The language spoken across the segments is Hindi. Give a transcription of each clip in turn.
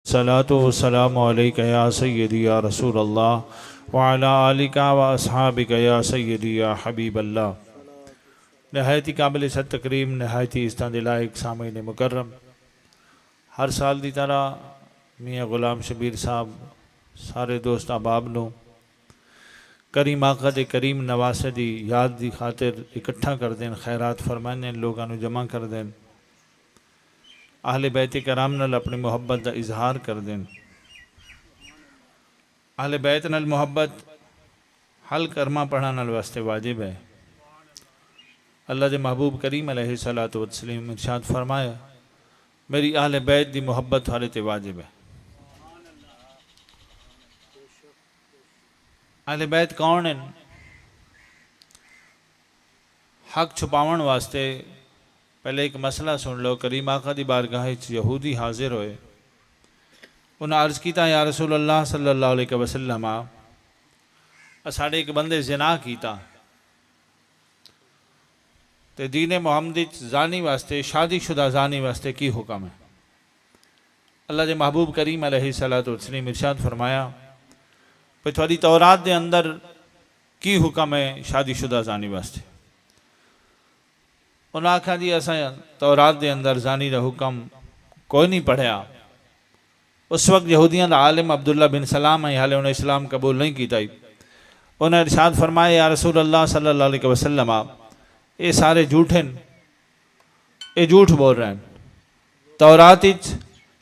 सलातो वस्सलामु अलैका या सय्यदी या रसूल अल्लाह व अला आलिका व अस्हाबिका या सय्यदी या हबीब अल्लाह। नहायती काबिल सद तकरीम नहायती इस्तादिलाइक सामीन मुकर्रम, हर साल की तरह मियाँ गुलाम शबीर साहब सारे दोस्त अहबाब नूं करीम आका दे करीम नवासे दी याद की खातिर इकट्ठा कर देन, खैरात फरमाने लोगों नूं जमा कर देन, आहले बैत कराम नाल अपनी मुहब्बत का इजहार कर देन। आहले बैत नाल मुहब्बत हल करमा पढ़ा नाल वास्ते वाजिब है। अल्लाह के महबूब करीम अलैहिस्सलातु वस्सलाम इरशाद फरमाया, मेरी आहले बैत की मुहब्बत थारे ते वाजिब है। आहले बैत कौन है? हक छुपावन वास्ते पहले एक मसला सुन लो। करीम आका दी बारगाह यहूदी हाजिर होए, उन्हें अर्ज किया, या रसूल अल्लाह सल्लल्लाहु अलैहि वसल्लम, साढ़े एक बंदे जिना किया तो दीन मुहम्मदी जानी वास्ते शादीशुदा जानी वास्ते की हुक्म है? अल्लाह के महबूब करीम अलैहिस्सलातु वस्सलाम इरशाद फरमाया, भाई थोड़ी तौरात के अंदर की हुक्म है शादीशुदा जानी वास्ते? उन्हें आखा जी असा तौरात के अंदर जानी का हुक्म कोई नहीं पढ़िया। उस वक्त यहूदियों का आलिम अब्दुल्ला बिन सलाम है, हाले उन्हें इस्लाम कबूल नहीं किया। उन्हें इरशाद फरमाया, या रसूल अल्लाह सल्लल्लाहु अलैहि वसल्लम, ये सारे झूठे हैं, ये झूठ बोल रहे हैं। तौरात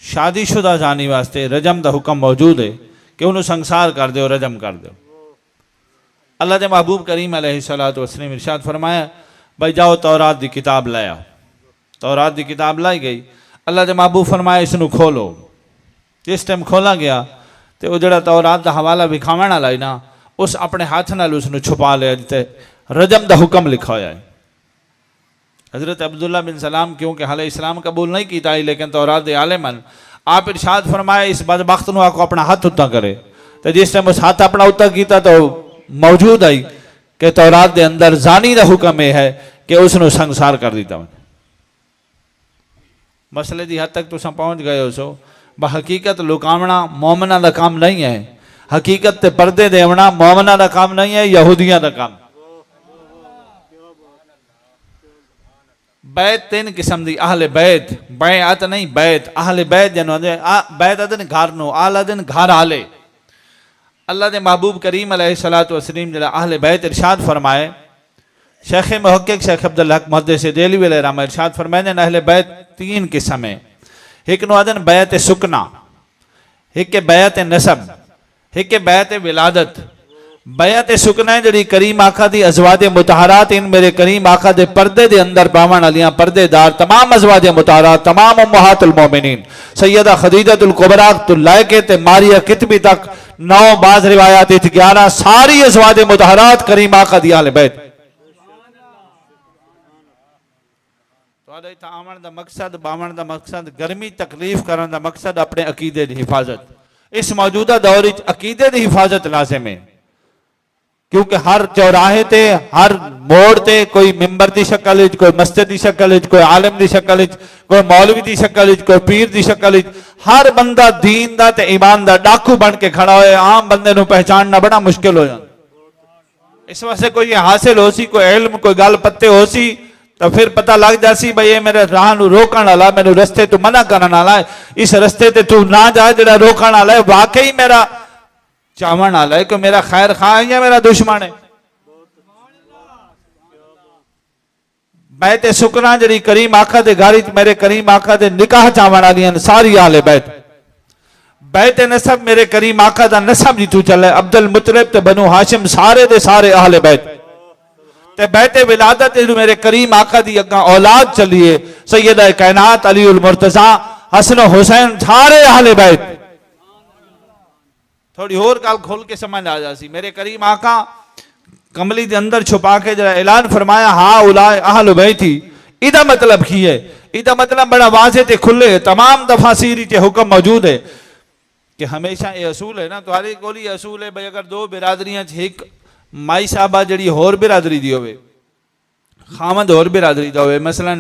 शादीशुदा जानी वास्ते रजम का हुक्म मौजूद है कि उन्होंने संसार कर दो, रजम कर दो। अल्लाह के महबूब करीम अलैहिस्सलातु वस्सलाम इरशाद फरमाया, भाई जाओ तौरात की किताब लाया। तौरात की किताब लाई गई। अल्लाह के महबूब फरमाया, इसनू खोलो। जिस टाइम खोला गया तो वह जो तौरात का हवाला विखावन वाला है ना, उस अपने हाथ नाल उसनू छुपा लिया जिते रजम का हुक्म लिखा हुआ है। हज़रत अब्दुल्ला बिन सलाम क्योंकि हाले इस्लाम कबूल नहीं किया, लेकिन तौरात के आलिमन, आप इरशाद फरमाया इस बदबख्त नू आको अपना हाथ उत्ता करे। तो जिस टाइम उस हाथ अपना उत्ता किया तो मौजूद आई कि तौरात के अंदर जानी का हुक्म यह है कि उसनू संसार कर दिता। मसले की हद तक तुम पहुँच गए हो सो। हकीकत लुकावना मोमना का काम नहीं है। हकीकत ते पर्दे देवना मोमना का काम नहीं है, यहूदियों का काम। बैत तीन किस्म की, आहले बैत, बैत नहीं बैत, आहले बैत जनो बैत अदन घर नो, आल अदन घर आले। अल्लाह के महबूब करीम अलैहिस्सलातु वस्सलाम जरा आहले बैत इरशाद फरमाए, शेख मुहक्किक शेख अब्दुल हक मुहद्दिस देहलवी अलैहिर्रहमा इरशाद फरमाए, अहले बैत तीन किस्म है। एक नो अदन बैत सुकना, एक बैत नसब, एक बैत विलादत। बैत सुकना जी करीम आका दी अज़वाजे मुतहरात, इन मेरे करीम आका दे पर्दे दे अंदर पावन वालियां पर्देदार तमाम अज़वाजे मुतहरात, तमाम उम्महातुल मोमिनीन, सैयदा खदीजतुल कुबरा तो लायके ते मारिया कितबी तक 9 बाज रिवायात 11 सारी अज़वाजे मुतहरात करीम आका दी आहले बैत। आवन का मकसद, बावन का मकसद, गर्मी तकलीफ करने का मकसद अपने अकीदे की हिफाजत। इस मौजूदा दौर अकीदे की हिफाजत लाजिम है, क्योंकि हर चौराहे ते हर मोड़ ते कोई मिंबर की शक्ल, कोई मस्जिद की शक्ल, कोई आलिम की शक्ल, कोई मौलवी की शक्ल, कोई पीर की शक्ल, हर बंदा दीन दा ते ईमान दा डाकू बन के खड़ा होए। आम बंदे नूं पहचानना बड़ा मुश्किल हो जाता। इस वास्ते कोई हासिल हो सी, कोई इल्म, कोई गल पत्ते हो सी, तो फिर पता लग जासी भाई ये मेरे राह नूं रोकण वाला, मैनू रस्ते तू मना करने वाला है, इस रस्ते ते तू ना जा जिहड़ा रोकण वाला है वाकई मेरा चावन वाला है, कि मेरा खैर खा है या मेरा दुश्मन है। बैत सुकना जी करीम आका दे घर मेरे करीम आका दे निकाह चावन वाली सारी आहले बैत। बैत नसब मेरे करीम आका दा नसब जी तू चले, अब्दुल मुतलिब ते बनु हाशिम सारे दे सारे आहले बैत। ते बैत विलादत मेरे करीम आका दी अगा औलाद चलिए, सैयदा कायनात अली उल मुर्तजा हसन हुसैन सारे आहले बैत। थोड़ी और गल खोल के समझ आ जासी। मेरे करीम आका कमली के अंदर छुपा के जरा ऐलान फरमाया, हाँ उलाए अहल बैती। इदा मतलब की है? इदा मतलब बड़ा वाज़े ते खुले है, तमाम तफासीर के हुक्म मौजूद है कि हमेशा ये असूल है ना, तुम्हारे कोल ही असूल है भाई, अगर दो बिरादरियां एक माई साहबा जी होर बिरादरी दी होवे, खामद होर बिरादरी दा होवे, मसलन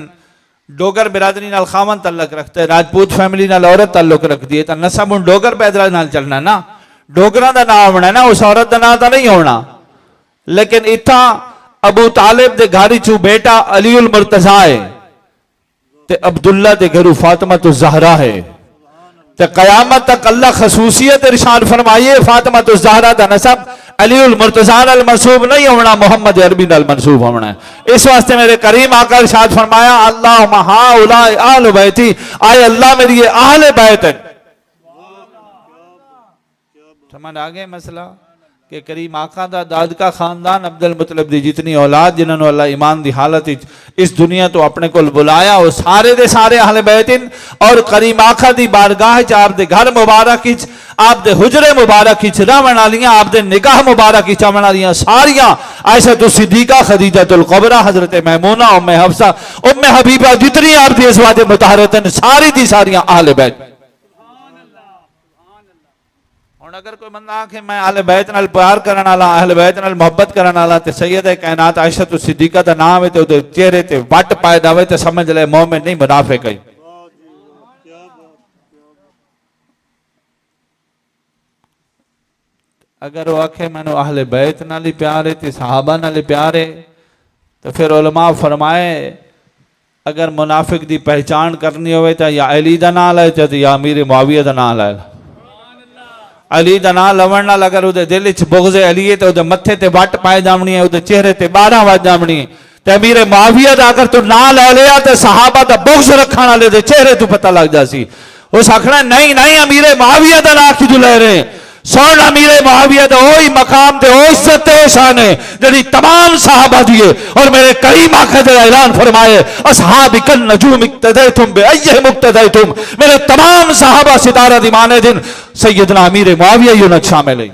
डोगर बिरादरी नाल खावन तल्लक रखता है, राजपूत फैमिली नाल औरत ताल्लुक रखती है, तो नसब हूँ डोगर पैदल नाल चलना ना, डोगरा का नाम होना ना, उस औरत का नाम तो नहीं होना। लेकिन इतना अबू तालिब के घर चू बेटा अली उल मुर्तजा है, ते अब्दुल्ला के घरू फातिमा तो ज़हरा है, ते कयामत तक अल्लाह खसूसियत इरशाद फरमाइए फातिमा तो ज़हरा का नसब अली उल मुर्तजा नाल मंसूब नहीं होना, मोहम्मद अरबी नाल मंसूब होना है। इस वास्ते मेरे करीम आका इरशाद फरमाया अल्लाहुम्मा हाउलाए अहल बैती, आए अल्लाह मेरी ये अहले बैत है। समझ आ गए मसला कि करीम आका दा दादका खानदान अब्दुल मुतलिब दी जितनी औलाद जिन्होंने अल्लाह ईमान दी हालत इस दुनिया तो अपने को बुलाया, वो सारे दे सारे अहले बैतिन और करीम आका दी बारगाह च आप दे घर मुबारक च आप दे हुजरे मुबारक च रहन वालियां, आप दे निगाह मुबारक च आवन वालियां सारियां आयशा सिद्दीका खदीजतुल कुबरा हजरत मैमूना उम्मे हफ्सा उम्मे हबीबा जितनी आप दी अज़वाज मुतहरतन सारी दी सारियां अहले बैत। अगर कोई बंदा आखे मैं अहले बैत नाल प्यार करने वाला, अहले बैत नाल मोहब्बत करने वाला, तो सैयद कायनात आयशा सिद्दीका का नाम है, तो उहदे चेहरे ते वट पाए जावे तो समझ ले मोमिन नहीं मुनाफिक है। अगर वो आखे मैंने अहले बैत नाल ही प्यार है, तो सहाबा नाल प्यार है, तो फिर उलमा फरमाए अगर मुनाफिक दी पहचान करनी हो तो या अली दा नाम है या अमीर मुआविया दा नाम है। अली का नाम लवन नाल अगर उहदे दिल च बुग़्ज़ अली है तो उहदे मत्थे ते वट पाए जावनी है, उहदे चेहरे ते 12 वज जावनी है। ते अमीर मुआविया दा अगर तू नाम ले लिया तो सहाबा दा बुग़्ज़ रखण वाले दे चेहरे तो पता लग जासी। उस आखना नहीं नहीं अमीर मुआविया दा नाम क्यों ले रहे, सुन अमीर मुआविया दा ओही मकाम ते ओ इज्जत ते शान है जिहड़ी तमाम सहाबा दी है। और मेरे करीम आका दा ऐलान फरमाए असहाबिकन नजूम इक्तदैतुम बिअय्यिहिम मुक्तदैतुम, मेरे तमाम सहाबा सितारा दी माने दिन सैयदना अमीर मुआविया यूं शामिल है।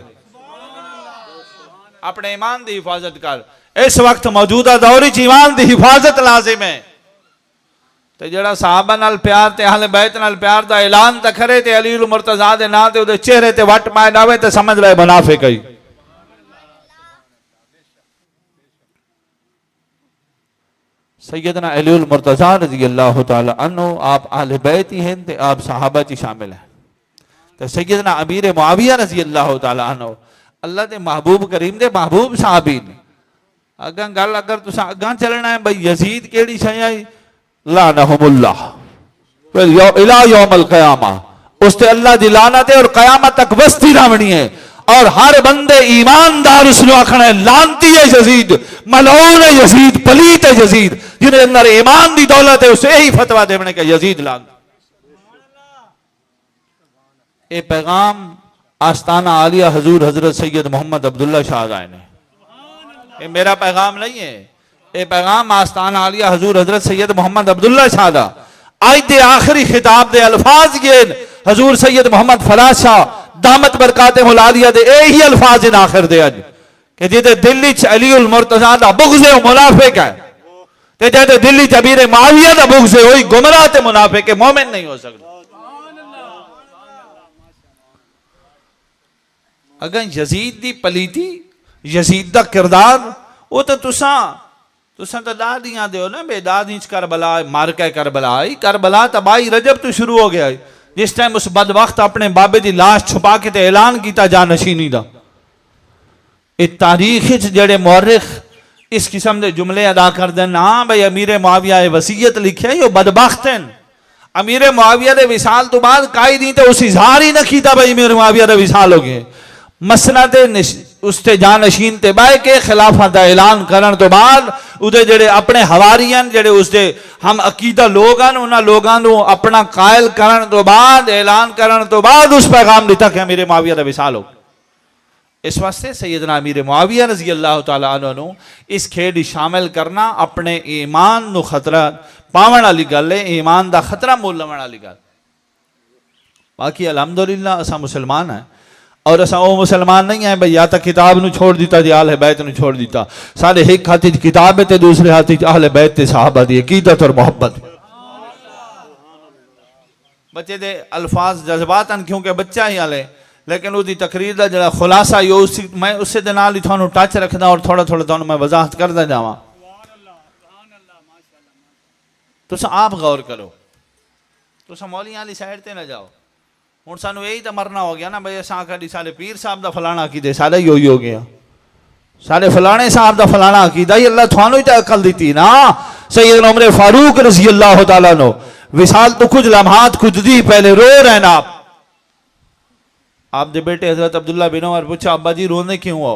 अपने ईमान की हिफाजत कर, इस वक्त मौजूदा दौर च ईमान की हिफाजत लाजिम है। तो जड़ा सहाबा नाल प्यार ते अहले बैत नाल प्यार दा ऐलान तो करे ते अली उल मुर्तजा दे नाम ते उहदे चेहरे ते वट पाए जावे तो समझ ले मुनाफिक है। सैयदना अली उल मुर्तजा रज़ी अल्लाह तआला अन्हु आप अहले बैत ही हैं ते आप सहाबा च शामिल हैं। तो सैयदना अमीर मुआविया रज़ी अल्लाह तआला अन्हु अल्लाह दे महबूब करीम दे महबूब साहबी ने। अगां गल अगर तुसां अगां चलना है भाई यजीद केड़ी शै है, लानहुमुल्लाह इला यौमल क़यामा, उस ते अल्लाह दी लानत है और क़यामत तक बसती रहनी है। और हर बंदे ईमानदार उसने आखना है लानती है यजीद, मलऊन है यजीद, पलीत है यजीद, जिन्हें अंदर ईमान दी दौलत है उसे यही फतवा देने का यजीद लान। ये पैगाम आस्ताना आलिया हजूर हजरत सैयद मोहम्मद अब्दुल्ला शाहज़ाई ने, ये मेरा पैगाम नहीं है, ये पैगाम आस्ताना आलिया हजूर हजरत सैयद मोहम्मद अब्दुल्ला शाहज़ा आज दे आखिरी खिताब दे अल्फाज ये हजूर सैयद मोहम्मद फराज शाह दामत बरकाते मुलादिया दे यही अल्फाज इन आखिर दे अज कि जिहदे दिल च अली उल मुर्तजा दा बुग़्ज़ है मुनाफिक है, ते जिहदे दिल च अमीर मुआविया दा बुग़्ज़ है वही गुमराह ते मुनाफिक है, मोमिन नहीं हो सकता। अगर यजीद दी पलीती यजीद दा किरदार वो तो तुसा तो दादियां दो ना बेदादी करबला मार के करबला तबाही रजब तो शुरू हो गया है, जिस टाइम उस बदबख्त अपने बाबे की लाश छुपा के ऐलान किया जानशीनी का। इस तारीख जेड़े मौरख इस किस्म के जुमले अदा कर दें, हाँ भाई अमीर मुआविया वसीयत लिखे यो बदबख्त हैं, अमीर मुआविया के विसाल तो बाद काई दी तो उस इजहार ही ना किया भाई अमीर मुआविया का विसाल हो गए। मसनद उसते जानशीन ते बह के खिलाफत का ऐलान करने तो बाद उहदे जेड़े अपने हवारीयन जेड़े उसके हम अकीदा लोग हैं उन्होंने लोगों को अपना कायल करने तो बाद ऐलान करने तो बाद उस पैगाम दिता कि अमीर मुआविया का विसाल हो। इस वास्ते सैयदना अमीर मुआविया रज़ी अल्लाह तआला अन्हु इस खेड शामिल करना अपने ईमान को खतरा पावन वाली गल है, ईमान का खतरा मोल लवन वाली गल। बाकी अलहमदुलिल्लाह असा मुसलमान है और असा वो मुसलमान नहीं है भाई या तो किताब न छोड़ दिता या अहले बैत न छोड़ दिता, सारे एक हाथ किताब है तो दूसरे हाथ अहले बैत ते सहाबा दी अकीदत और मोहब्बत। बच्चे दे अल्फाज जज्बात क्योंकि बच्चा ही हाले, लेकिन उसकी तकरीर का जो खुलासा यो मैं उससे दे नाल ही थानू टच रखदा और थोड़ा थोड़ा थानू मैं वजाहत करदा जावां। तुस आप गौर करो, तुस मौलियां वाली साइड ते ना जाओ। हुण सानू यही तो मरना हो गया ना बई असां कदी साले पीर साहब दा फलाना अकीदे, साले ही हो गया, साले फलाने साहब दा फलाना अकीदा ही। अल्लाह थानू ही तो अकल दी ना। सैयदना उमर फारूक रजी अल्लाह तआला नो विसाल तो कुछ लम्हात कुछ दी पहले रो रहे ना आप दे बेटे हजरत अब्दुल्ला बिन उमर पूछा अब्बा जी रोने क्यों हो?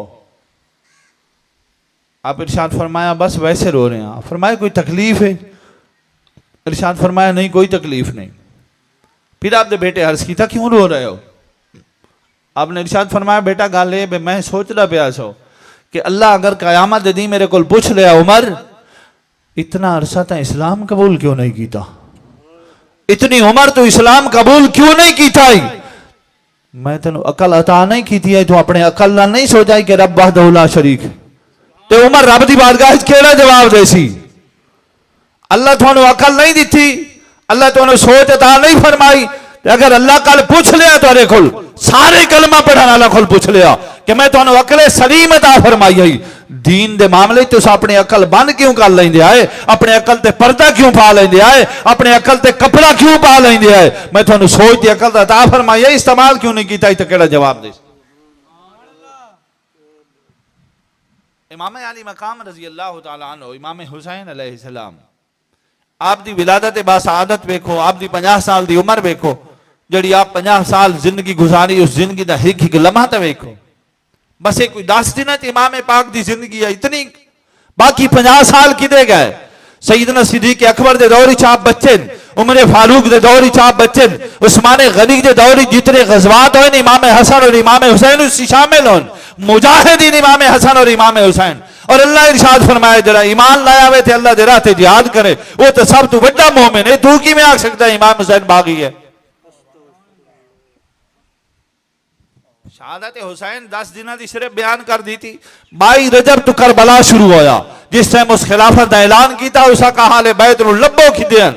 आप इरशाद फरमाया बस वैसे रो रहे हैं। फरमाया कोई तकलीफ है? इरशाद फरमाया नहीं कोई तकलीफ नहीं। फिर आपने बेटे अर्ज की था क्यों रो रहे हो? आपने इरशाद फरमाया बेटा गल ये मैं सोचता पाया सो कि अल्लाह अगर कयामत दी मेरे को पूछ लिया उमर इतना अरसा तो इस्लाम कबूल क्यों नहीं किया, इतनी उम्र तो इस्लाम कबूल क्यों नहीं किया? मैं तेन अकल अता नहीं की थी, तू अपने अकल ना नहीं सोचा कि रब वहदहू ला शरीक ते उमर रब दी बारगाह केड़ा जवाब देसी? अल्लाह थानू अकल नहीं दी, अल्लाह थानू सोच अता नहीं फरमाई। अगर अल्लाह कल पूछ लिया तुहाडे कोल सारे कलमा पढ़ने वाला कोल पूछ लिया कि मैं थानू अकले सलीम अता फरमाई आई, दीन दे मामले तुस अपने अकल बंद क्यों कर लेंदे आए, अपने अकल ते पर्दा क्यों पा लेंदे आए, अपने अकल ते कपड़ा क्यों पा लेंदे आए? मैं थानू सोच दी अकल अता फरमाई आई, इस्तेमाल क्यों नहीं कीता? तो केड़ा जवाब दे? इमाम अली मकाम रजी अल्लाह तआला अन्हु इमाम हुसैन अलैहिस्सलाम आप दी विलादत बासआदत देखो, आप दी 50 साल दी उम्र देखो, जड़ी आप 50 साल जिंदगी गुजारी उस जिंदगी दा एक एक लम्हा तो देखो। बस एक कोई 10 दिन इमाम पाक दी जिंदगी है इतनी, बाकी 50 साल किदे गए? सैयदना सिद्दीक अकबर दे दौर आप बच्चे, उमर फारूक दे दौर आप बच्चे, उस्मान गनी दे दौर जितने गजवात हो इमाम हसन और इमाम हुसैन उससे शामिल हो, मुजाहिदीन इमाम हसन और इमाम हुसैन। और अल्लाह इरशाद फरमाया जरा ईमान लाया वे थे अल्लाह दे राह ते जिहाद करे वो तो सब तो बड़ा मोमिन है, तू किवें आख सकदा इमाम हुसैन बागी है? शहादत हुसैन 10 दिन की सिर्फ बयान कर दी थी। 22 रजब तो करबला शुरू होया, जिस टाइम उस खिलाफत का ऐलान किया उसका कहा ले बैत लब्बो खिदन,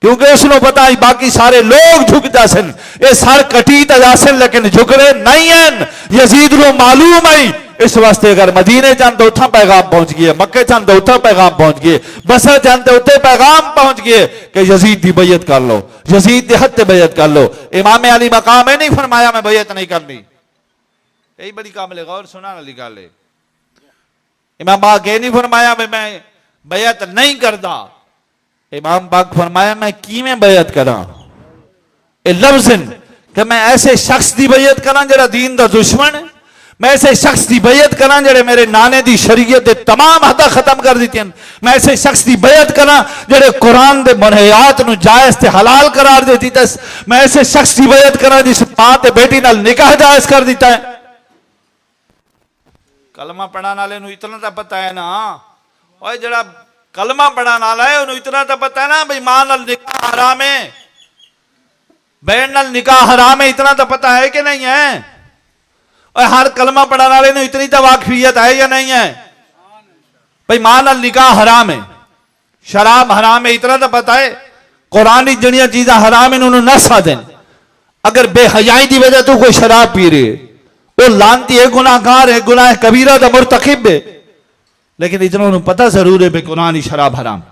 क्योंकि उसको पता है बाकी सारे लोग झुक जासन, ये सर कटी जासन लेकिन झुकरे नहीं हैं। यजीद को मालूम है इस वास्ते अगर मदीने चंद तो उतना पैगाम पहुंच गए, मक्के चंद तो उतना पैगाम पहुंच गए, बसर चंद तो उतने पैगाम पहुंच गए कि यजीद की बैयत कर लो, यजीद के हद से बैयत कर लो। इमाम अली मकाम है नहीं फरमाया मैं बैयत नहीं करनी, यही बड़ी काबिल गौर सुना वाली गल है। इमाम पाक ये नहीं फरमाया मैं बैयत नहीं करता, इमाम पाक फरमाया मैं किवें बैयत करा? ए लफ्ज़ कि मैं ऐसे शख्स की बैयत करा जरा दीन का दुश्मन है, मैं ऐसे शख्स की बैयत करा जेड़े मेरे नाने की शरीयत के तमाम हद खत्म कर दी, मैं ऐसे शख्स की बैयत करा जेड़े कुरान के मनहियात नूं जायज़ ते हलाल करार देती, मैं ऐसे शख्स की बैयत करा जिस मां ते बेटी नाल निकाह जायज़ कर दिता है। कलमा पढ़ने वाले नूं इतना तो पता है ना, और जड़ा कलमा पढ़ने वाला है उन्होंने इतना तो पता है ना भाई मां नाल निकाह हराम है, बहन नाल निकाह हराम है, इतना तो पता है कि नहीं है? और हर कलमा पढ़ने वाले ने इतनी तो वाकफियत है या नहीं है भाई मां नाल निकाह हराम है, शराब हराम है, इतना तो पता है। कुरान की जड़ियां चीज़ां हराम है उन्होंने नसा दें, अगर बेहयाई की वजह तो कोई शराब पी रहे वो लानती है, गुनाहगार है, गुनाह कबीरा दा मुर्तकिब है, लेकिन इतना उन्हें पता जरूर है कुरान की शराब हराम।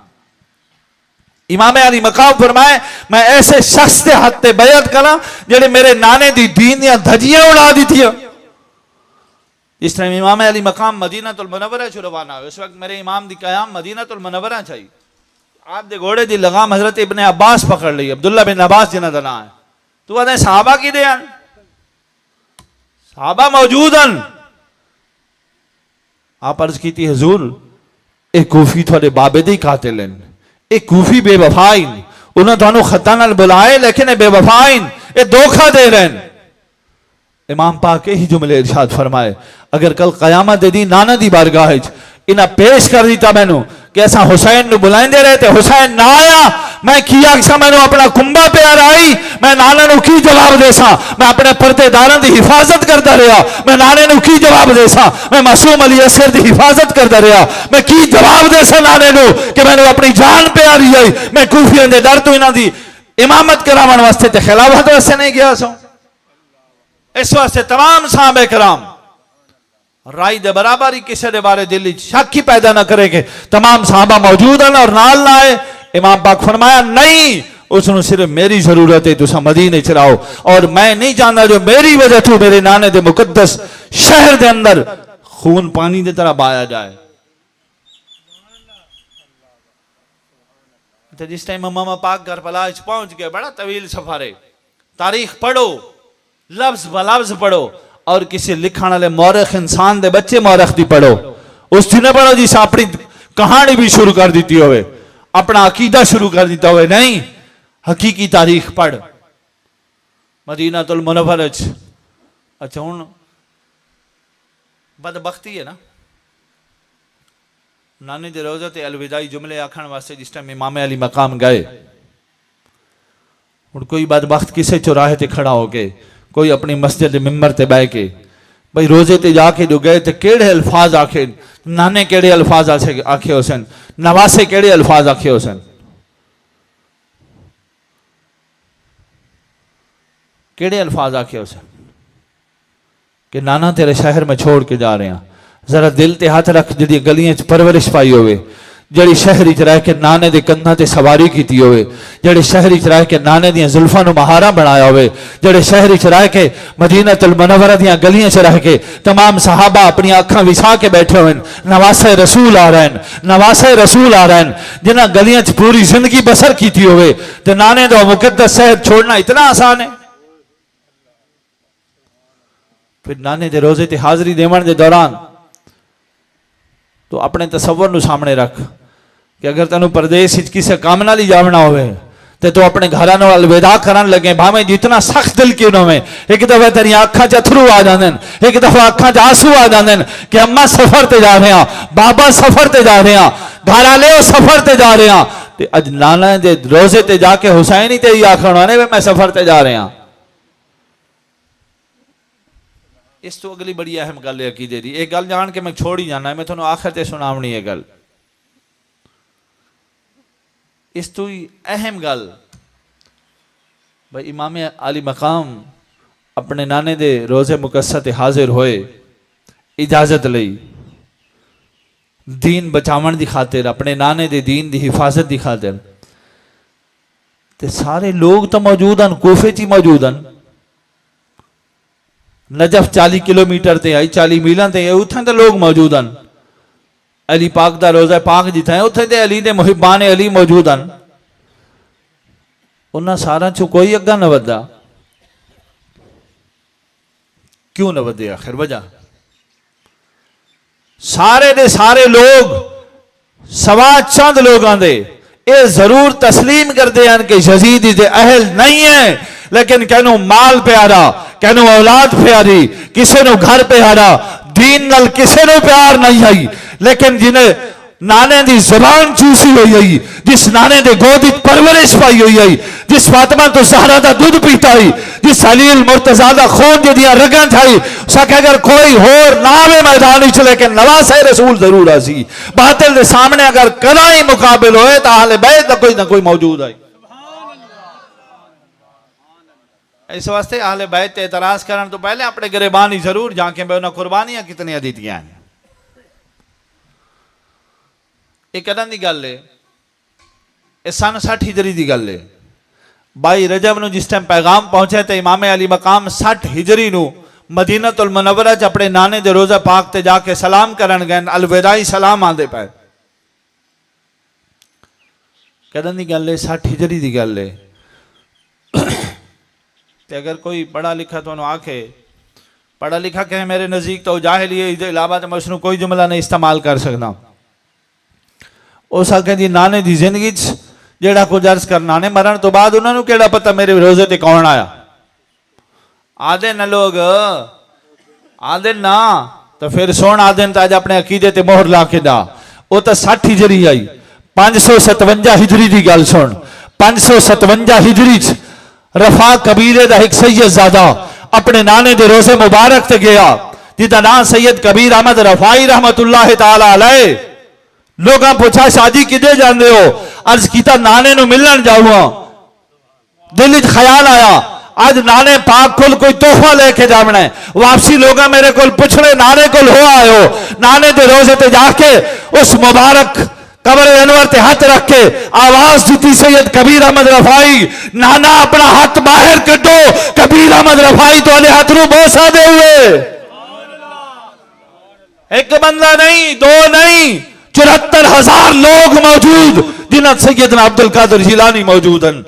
इमाम अली मकाम फरमाए मैं ऐसे शख्स के हाथ से बैयत करा जेड़े मेरे नाने दी दीन दियां धजियां उड़ा दी थी। इस टाइम इमाम अली मकाम मदीनतुल मुनव्वरा च रवाना हुए, उस वक्त मेरे इमाम दी कयाम मदीनतुल मुनव्वरा चाहिए। आप दे घोड़े दी लगाम हजरत इब्ने अब्बास पकड़ ली, अब्दुल्ला बिन अब्बास जिन्हां दा नाम है। तू आदे सहाबा की दे सहाबा मौजूद हैं। आप अर्ज की थी हजूर एक कूफी थोड़े बाबे दे कातिल हैं, एक कूफी बेवफाइन, उन्होंने थानू खत्ता नाल बुलाए लेकिन बेवफाइन ये धोखा दे रहे हैं। इमाम पाक ही जुमले इरशाद फरमाए अगर कल कयामत दी नाना दी बारगाह इन्हें पेश कर दिता मैनू कि ऐसा हुसैन नू बुलाएंदे रहे थे हुसैन ना आया, मैं की आखसा मैनू अपना कुंबा प्यार आई, मैं नाना नू की जवाब देसा? मैं अपने पर्देदारां दी हिफाजत करता रहा, मैं नाने नू की जवाब देसा? मैं मासूम अली असगर दी हिफाजत करता रहा, मैं की जवाब देसा नाने नू कि मैनू अपनी जान प्यारी आई? मैं कूफियां दे डर तो इन्हां दी इमामत करावन वास्ते ते खिलाफत वास्ते नहीं गया सो। इस वास्ते तमाम साहबे कराम राई दे बराबर ही किसी के बारे दिल शक ही पैदा ना करे कि तमाम साहबा मौजूद हैं और नाल ना आए। इमाम पाक फरमाया नहीं, उसनु सिर्फ मेरी जरूरत है, तुसा मदीने च रहो, और मैं नहीं चाहता जो मेरी वजह तो मेरे नाने दे मुकद्दस शहर दे अंदर खून पानी की तरह बहाया जाए। तो जिस टाइम मामा पाक करबला पहुंच गए, बड़ा तवील सफर है, तारीख पढ़ो, लफ्ज ब लफ्ज पढ़ो, और किसी लिखण वाले मौरख इंसान दे बच्चे मौरख दी पढ़ो, उस दिन पढ़ो जिस अपनी कहानी भी शुरू कर दी होवे, अपना अकीदा शुरू कर दिता होवे, नहीं हकीकी तारीख पढ़। मदीनातुल मुनव्वरा। अच्छा हुण बदबख्ती है ना, नानी दे रोज़े ते अलविदाई जुमले आखण वास्ते जिस टाइम इमाम अली मकाम गए, हुण कोई बदबख्त किसे चौराहे ते खड़ा होके, कोई अपनी मस्जिद दे मिंबर ते बह के, भाई रोजे ते जाके जो गए थे केड़े अल्फाज आखे, नाने केड़े अल्फाज आखे हुसैन, नवासे केड़े अल्फाज आखे हुसैन, केड़े अल्फाज आखे हुसैन कि नाना तेरे शहर में छोड़ के जा रहे हैं, जरा दिल ते हाथ रख, जी गलियां च परवरिश पाई होवे, जड़ी शहर च रह के नाने दे कंधा ते सवारी की होवे, जड़े शहर च रह के नाने दियां जुल्फां नूं महारा बनाया होवे, जड़े शहर च रह के मदीनातुल मुनव्वरा दियां गलियां च रह के तमाम सहाबा अपनी अखां विछा के बैठे हुए, नवासे रसूल आ रहे हैं, नवासे रसूल आ रहे हैं, जिन्हां गलियां च पूरी जिंदगी बसर की होवे, ते नाने दा मुकद्दस शहर छोड़ना इतना आसान है। फिर नाने दे रोजे ते हाजरी देवन दे दौरान तो अपने तसव्वुर नूं सामने रख कि अगर तेनू परदेश किसी काम नाल ही जावना होवे ते तू अपने घरां नूं अलविदा करन लगे, भावें जितना सख्त दिल क्यों ना होवे, एक दफा तेरी अखां च अथरू आ जांदे, एक दफा अखां च आंसू आ जांदे कि अम्मा सफर ते जा रहे हैं, बाबा सफर ते जा रहे हैं, घर वाले सफर ते जा रहे हैं, ते अज नाना दे रोजे ते जाके हुसैन ही ते ही आखण ने मैं सफर ते जा रहा। इस तो अगली बड़ी अहम गल है अकीदे दी, एक गल जान के मैं छोड़ ही जाना है, मैं थोड़ा आखिर ते सुनावनी है गल। इस तो ही अहम गल भाई इमाम अली मकाम अपने नाने दे रोजे मुकस्सा ते हाजिर होए, इजाजत लई दीन बचावन की खातिर, अपने नाने दे दीन की हिफाजत की खातिर, ते सारे लोग तो मौजूद हैं, कूफे च ही मौजूद हैं, नजफ 40 किलोमीटर ते आई, 40 मीलों ते उत्थे तो लोग मौजूद हैं, अली पाक दा रोजा पाक जिथे है उत्थे ते अली दे मुहिबान अली मौजूद हैं, उन्हां सारा चो कोई अग्गा न वधा, क्यों न वधे? आखिर वजह सारे दे सारे लोग सवा चंद लोगों दे ये जरूर तस्लीम करते हैं कि यजीद दे अहल नहीं है, लेकिन कहनू माल प्यारा, कहनू औलाद प्यारी, किसी को घर प्यारा, दीन नाल किसी को प्यार नहीं आई, लेकिन जिन्हें नाने की जुबान चूसी हुई है, जिस नाने के गोद परवरिश पाई हुई है, जिस फातिमा तो ज़हरा का दूध पीता है, जिस अलील मुर्तजा का खून जिहदियां रगां थाई, सक अगर कोई होर ना आवे मैदान च, लेकिन नवासे रसूल जरूर आसी, बातिल के सामने अगर कदा ही मुकाबिल होए तो अहले बैत कोई ना कोई मौजूद है। इस वास्ते अहले बैत ते एतराज करने तो पहले अपने गिरबान ही जरूर जाके उन्हें कुर्बानियां कितनियां दीतियां हैं। एक कदम की गल है, सन 60 हिजरी की गल है, 22 रजब नूं जिस टाइम पैगाम पहुंचे तो इमाम अली मकाम 60 हिजरी नूं मदीनातुल मुनव्वरा च अपने नाने दे रोजा पाक ते जाके सलाम करन गए, अलविदाई सलाम आंदे पे। कदम की गल है, 60 हिजरी की गल है। ते अगर कोई पढ़ा लिखा तो आखे, पढ़ा लिखा कहे मेरे नज़दीक तो जाहिली है, इसके अलावा तो मैं उसनूं कोई जुमला नहीं इस्तेमाल कर सकता, उस आखे जी नाने की जिंदगी जेड़ा कुछ अर्ज कर, नाने मरण तो बाद उन्होंने केड़ा पता मेरे रोजे ते कौन आया, आदे न लोग आदे ना, तो फिर सुन आदे तो अज अपने अकीदे ते मोहर ला के दा, वो तो 60 हिजरी आई, 557 हिजरी की गल सुन, 557 हिजरी रफा कबीले का एक सैयद ज़ादा अपने नाने दे रोजे मुबारक ते गया, जिसका नाम सैयद कबीर अहमद रफाई रहमतुल्लाह ताला अलैह। लोगों पूछा शादी किदे जाते हो, अर्ज किया नाने नूं मिलन जाऊंगा, दिल च ख्याल आया आज नाने पाक कोल कोई तोहफा लेके जावना है, वापसी लोग मेरे को पूछने नाने को हो आयो, नाने दे रोजे ते जाके उस मुबारक कबर अनवर ते हाथ रख के आवाज दी सैयद कबीर अहमद रफाई, नाना अपना हाथ बाहर कड्डो, कबीर अहमद रफाई तो हाथ रू बोसा दे हुए। एक बंदा नहीं, दो नहीं, 74,000 लोग मौजूद, जिन्हें सैयदना अब्दुल कादिर जिलानी मौजूद हैं।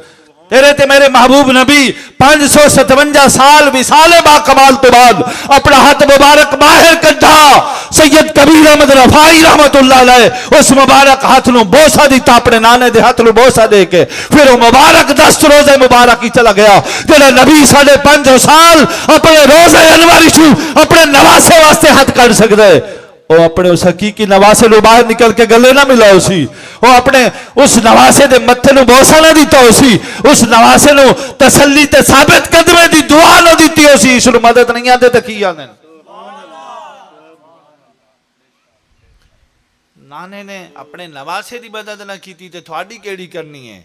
तेरे ते मेरे महबूब नबी 557 साल विसाले बा कमाल तो बाद अपना हाथ मुबारक बाहर कढ़ा, सैयद कबीर अहमद रफाई रहमतुल्लाह अलैह उस मुबारक हाथ नु बोसा दिता, अपने नाने दे हाथ नु बोसा दे के फिर वो मुबारक 10 रोजे मुबारक ही चला गया। तेरा नबी 5.5 साल अपने रोजे अनवर शू अपने नवासे वास्ते हाथ कर सकते, वो अपने उस हकीकी नवासे लो बाहर निकल के गले ना मिला उसी, वो अपने उस नवासे दे मत्थे नु बोसा ना दिता उसी, उस नवासे नु तसल्ली ते साबित कदमे दी दुआ ना दिती उसी, इस मदद नहीं आते तो की आने। नाने ने अपने नवासे दी मदद ना की ते थोड़ी केड़ी करनी है।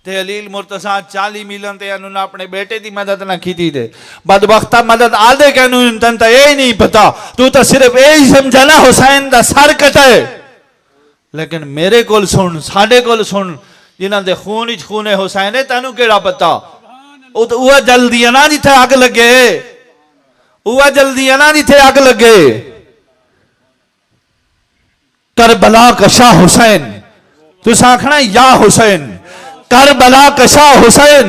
ते अलील मुर्तजा 40 मिलन ते उन्होंने अपने बेटे दी मदद ना की थी। बदबख्ता मदद आदे के तन तो यही नहीं पता, तू तो सिर्फ यही समझना हुसैन दा सर कटे, लेकिन मेरे कोल सुन, साडे कोल सुन, जिन्हां दे खून विच खून है हुसैन है, तेनू केड़ा पता? वो जल्दी है ना जिथे अग लगे, वो जल्दी है ना जिथे अग लगे। करबला का शाह हुसैन, तुस आखना या हुसैन, करबला का शाह हुसैन,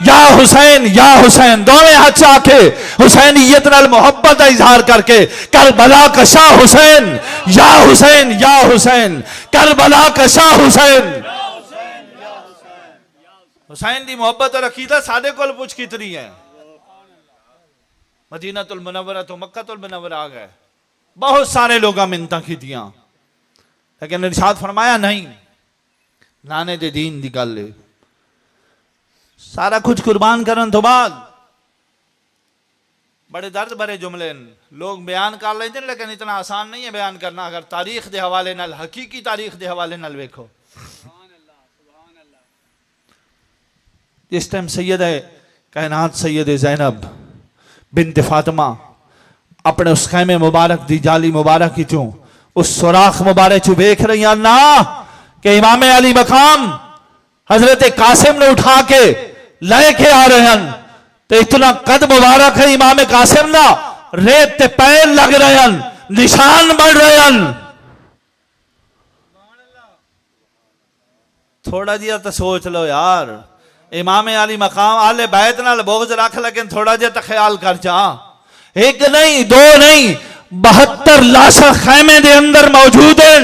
या हुसैन या हुसैन, दोवें हाथ आके हुसैनियत नाल मोहब्बत का इजहार करके करबला का शाह हुसैन, या हुसैन या हुसैन, करबला का शाह हुसैन। हुसैन दी मोहब्बत और अकीदा साडे कोल पुछ कितनी है। मदीनातुल मुनव्वरा तो मक्कातुल मुनव्वरा आ गए, बहुत सारे लोग मिन्नतां कीतियां, लेकिन इरशाद फरमाया नहीं, नाने दे दीन दी गल है। सारा कुछ कुर्बान करन तो बाद बड़े दर्द भरे जुमले लोग बयान कर लेते हैं, लेकिन इतना आसान नहीं है बयान करना। अगर तारीख दे हवाले नाल, हकीकी तारीख दे हवाले नाल वेखो, जिस टाइम सैयद है कायनात सैयद ज़ैनब बिन्त फातिमा अपने उस खैमे मुबारक दी जाली मुबारक की चूं उस सुराख मुबारक चू वेख रही ना कि इमाम अली मकाम हजरत कासिम ने उठा के लेके आ रहे हैं, तो इतना कद मुबारक है इमाम कासिम ना, रेत ते पैर लग रहे हैं, निशान बढ़ रहे हैं। थोड़ा जिहा तो सोच लो यार, इमाम अली मकाम आले बैत नाल बोझ रख, लेकिन थोड़ा जिहा तो ख्याल कर जा। एक नहीं, दो नहीं, 72 लाशा खैमे दे अंदर मौजूद हैं,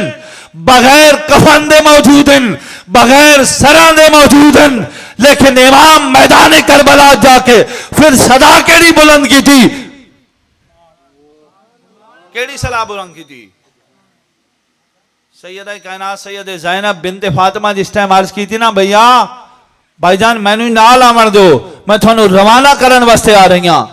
बगैर कफन दे मौजूद हैं, बगैर सरा दे मौजूद हैं, लेकिन इमाम मैदान करबला जाके फिर सदा केड़ी बुलंद की थी, केड़ी सलाह बुलंद की थी? सैयदा कायनात सैयद ज़ैनब बिन्त फातिमा जिस टाइम अर्ज की थी ना, भैया भाईजान मैनू नाल आवन दो, मैं थानू रवाना करन वास्ते आ रही हूं।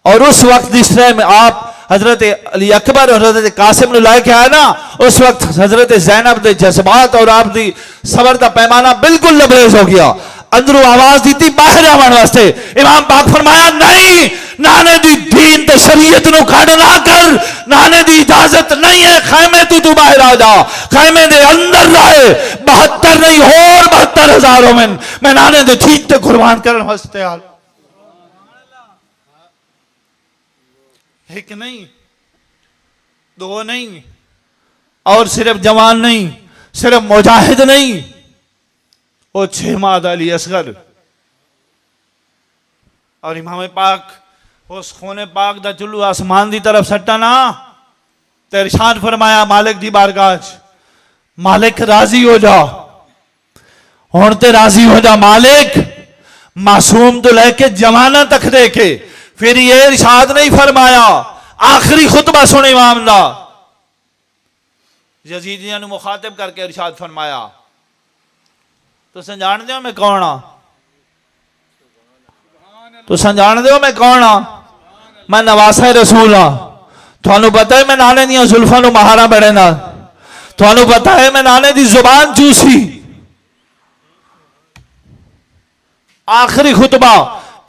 और उस वक्त जिस टाइम आप हजरत अली अकबर और हजरत कासिम ने लाके आया ना, उस वक्त हजरत ज़ैनब के जज्बात और आप दी सबर का पैमाना बिल्कुल लबरेज हो गया। अंदरों आवाज दी थी बाहर आवन वास्ते, इमाम पाक फरमाया नहीं, नाने दी दीन ते शरीयत नु खड़ ना कर, नाने दी इजाजत नहीं है, खैमे तू बाहर आ जा, खैमे दे अंदर रहे, 72 नहीं और 72,000 में मैं नाने दे ठीक ते कुर्बान करन वास्ते आ। एक नहीं, दो नहीं, और सिर्फ जवान नहीं, सिर्फ मुजाहिद नहीं, वो 6 माद अली असगर और इमाम पाक उस खूने पाक दा चुल्लू आसमान दी तरफ सट्टा ना, ते इरशाद फरमाया मालिक दी बारगाह, मालिक राजी हो जा, हुण ते राजी हो जा मालिक, मासूम तो लेके जमाना तक देखे। फिर ये इरशाद नहीं फरमाया, आखिरी खुतबा सुने इमाम दा, यजीदियां नु मुखातिब करके इरशाद फरमाया, तो जान दो मैं कौन हाँ, तो जान दो मैं कौन हाँ, मैं नवासा रसूल हाँ। थानू पता है मैं नाने दियां जुल्फां नू महारा बड़े ना, थानू पता है मैं नाने दी जुबान चूसी। आखिरी खुतबा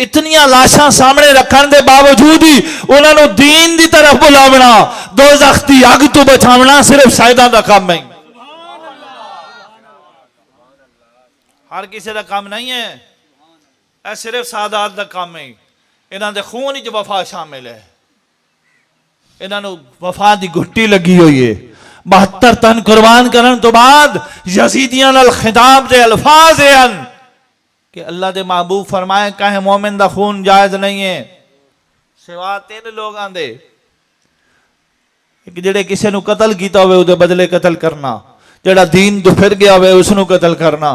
इतनियां लाशां सामने रखने के बावजूद ही उन्होंने दीन की तरफ बुलावना, दोज़ख दी अग तो बचावना सिर्फ साइदा का काम है। हर किसी का काम नहीं है, यह सिर्फ सादात का काम है। इन्हों के खून च वफा शामिल है, इन्हों वफा की घुट्टी लगी हुई है। 72 तन कुर्बान करने तो बाद यजीदियां नाल खिताब दे अल्फाज हैं कि अल्लाह दे महबूब फरमाए कहे मोमिन दा खून जायज नहीं है सिवा 3 लोगों दे। एक जेड़े किसी ने कतल किया होवे उहदे बदले कतल करना, जेड़ा दीन तो फिर गया होवे उसनू कतल करना,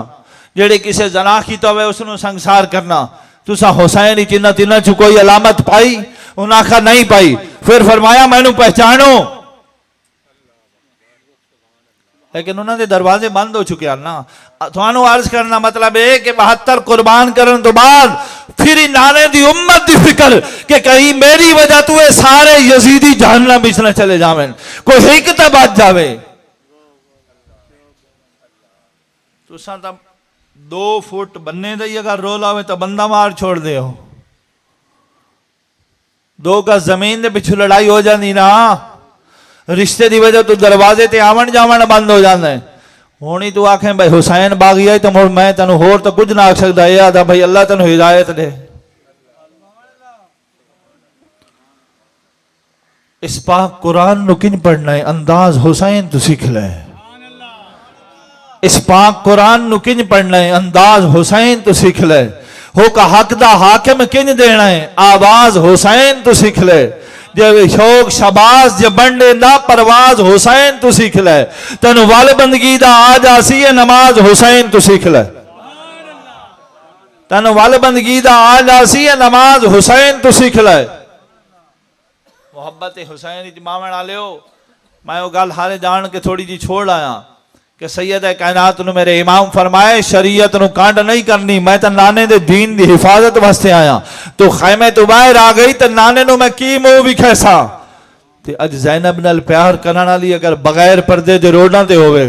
जेड़े किसी जना किया होवे उसनू संसार करना। तुसा हुसैन ही चिन्ह तिन्हां च कोई अलामत पाई? उन्हें आखा नहीं पाई। फिर फरमाया मैनू पहचानो, लेकिन उन्होंने दरवाजे बंद हो चुके हैं ना। थानू अर्ज करना मतलब है कि 72 कुर्बान करने तो बाद फिर नाने दी उम्मत की फिक्र कि कहीं मेरी वजह तू ये सारे यजीदी जहन्नम विच न चले जावें, कोई एक तो बच जावे। तुसा तो 2 फुट बन्ने दा ही अगर रोल आवे तो बंदा मार छोड़ दे हो। 2 गज जमीन के पिछू लड़ाई हो जाती ना, रिश्ते की वजह तो दरवाजे ते आवन जावन बंद हो जाता है। हुण ही तू आखे भाई हुसैन बागी आई तो मुड़ मैं तेन होर तो कुछ ना आख सकता, यह आता भाई अल्लाह तेन हिदायत दे। इस पाक कुरान नु किन पढ़ना है अंदाज हुसैन तू सीख ले। इस पाक कुरान नु किन पढ़ना है अंदाज हुसैन तू सीख ले। हो का हक दा हाकिम किन देना है आवाज हुसैन तू सीख ले। जब शौक शबाज जब बंडे ना परवाज हुसैन तू सीख ले। तेन वाल बंदगी दा आज आसी है नमाज हुसैन तू सीख ले। तेन वाल बंदगी दा आज आसी है नमाज हुसैन तू सीख ले। मोहब्बत हुसैन मावन आ लियो। मैं वो गल हारे जान के थोड़ी जी छोड़ आया कि सैयद कायनात नु मेरे इमाम फरमाए शरीयत नु कांड नहीं करनी, मैं तो नाने दे दीन दी हिफाजत वास्ते आया। तो खैमे तो बाहर आ गई तो नाने नु मैं की मुंह भी कैसा। ते अज ज़ैनब नाल प्यार करने वाली अगर बगैर पर्दे दे रोडां ते होवे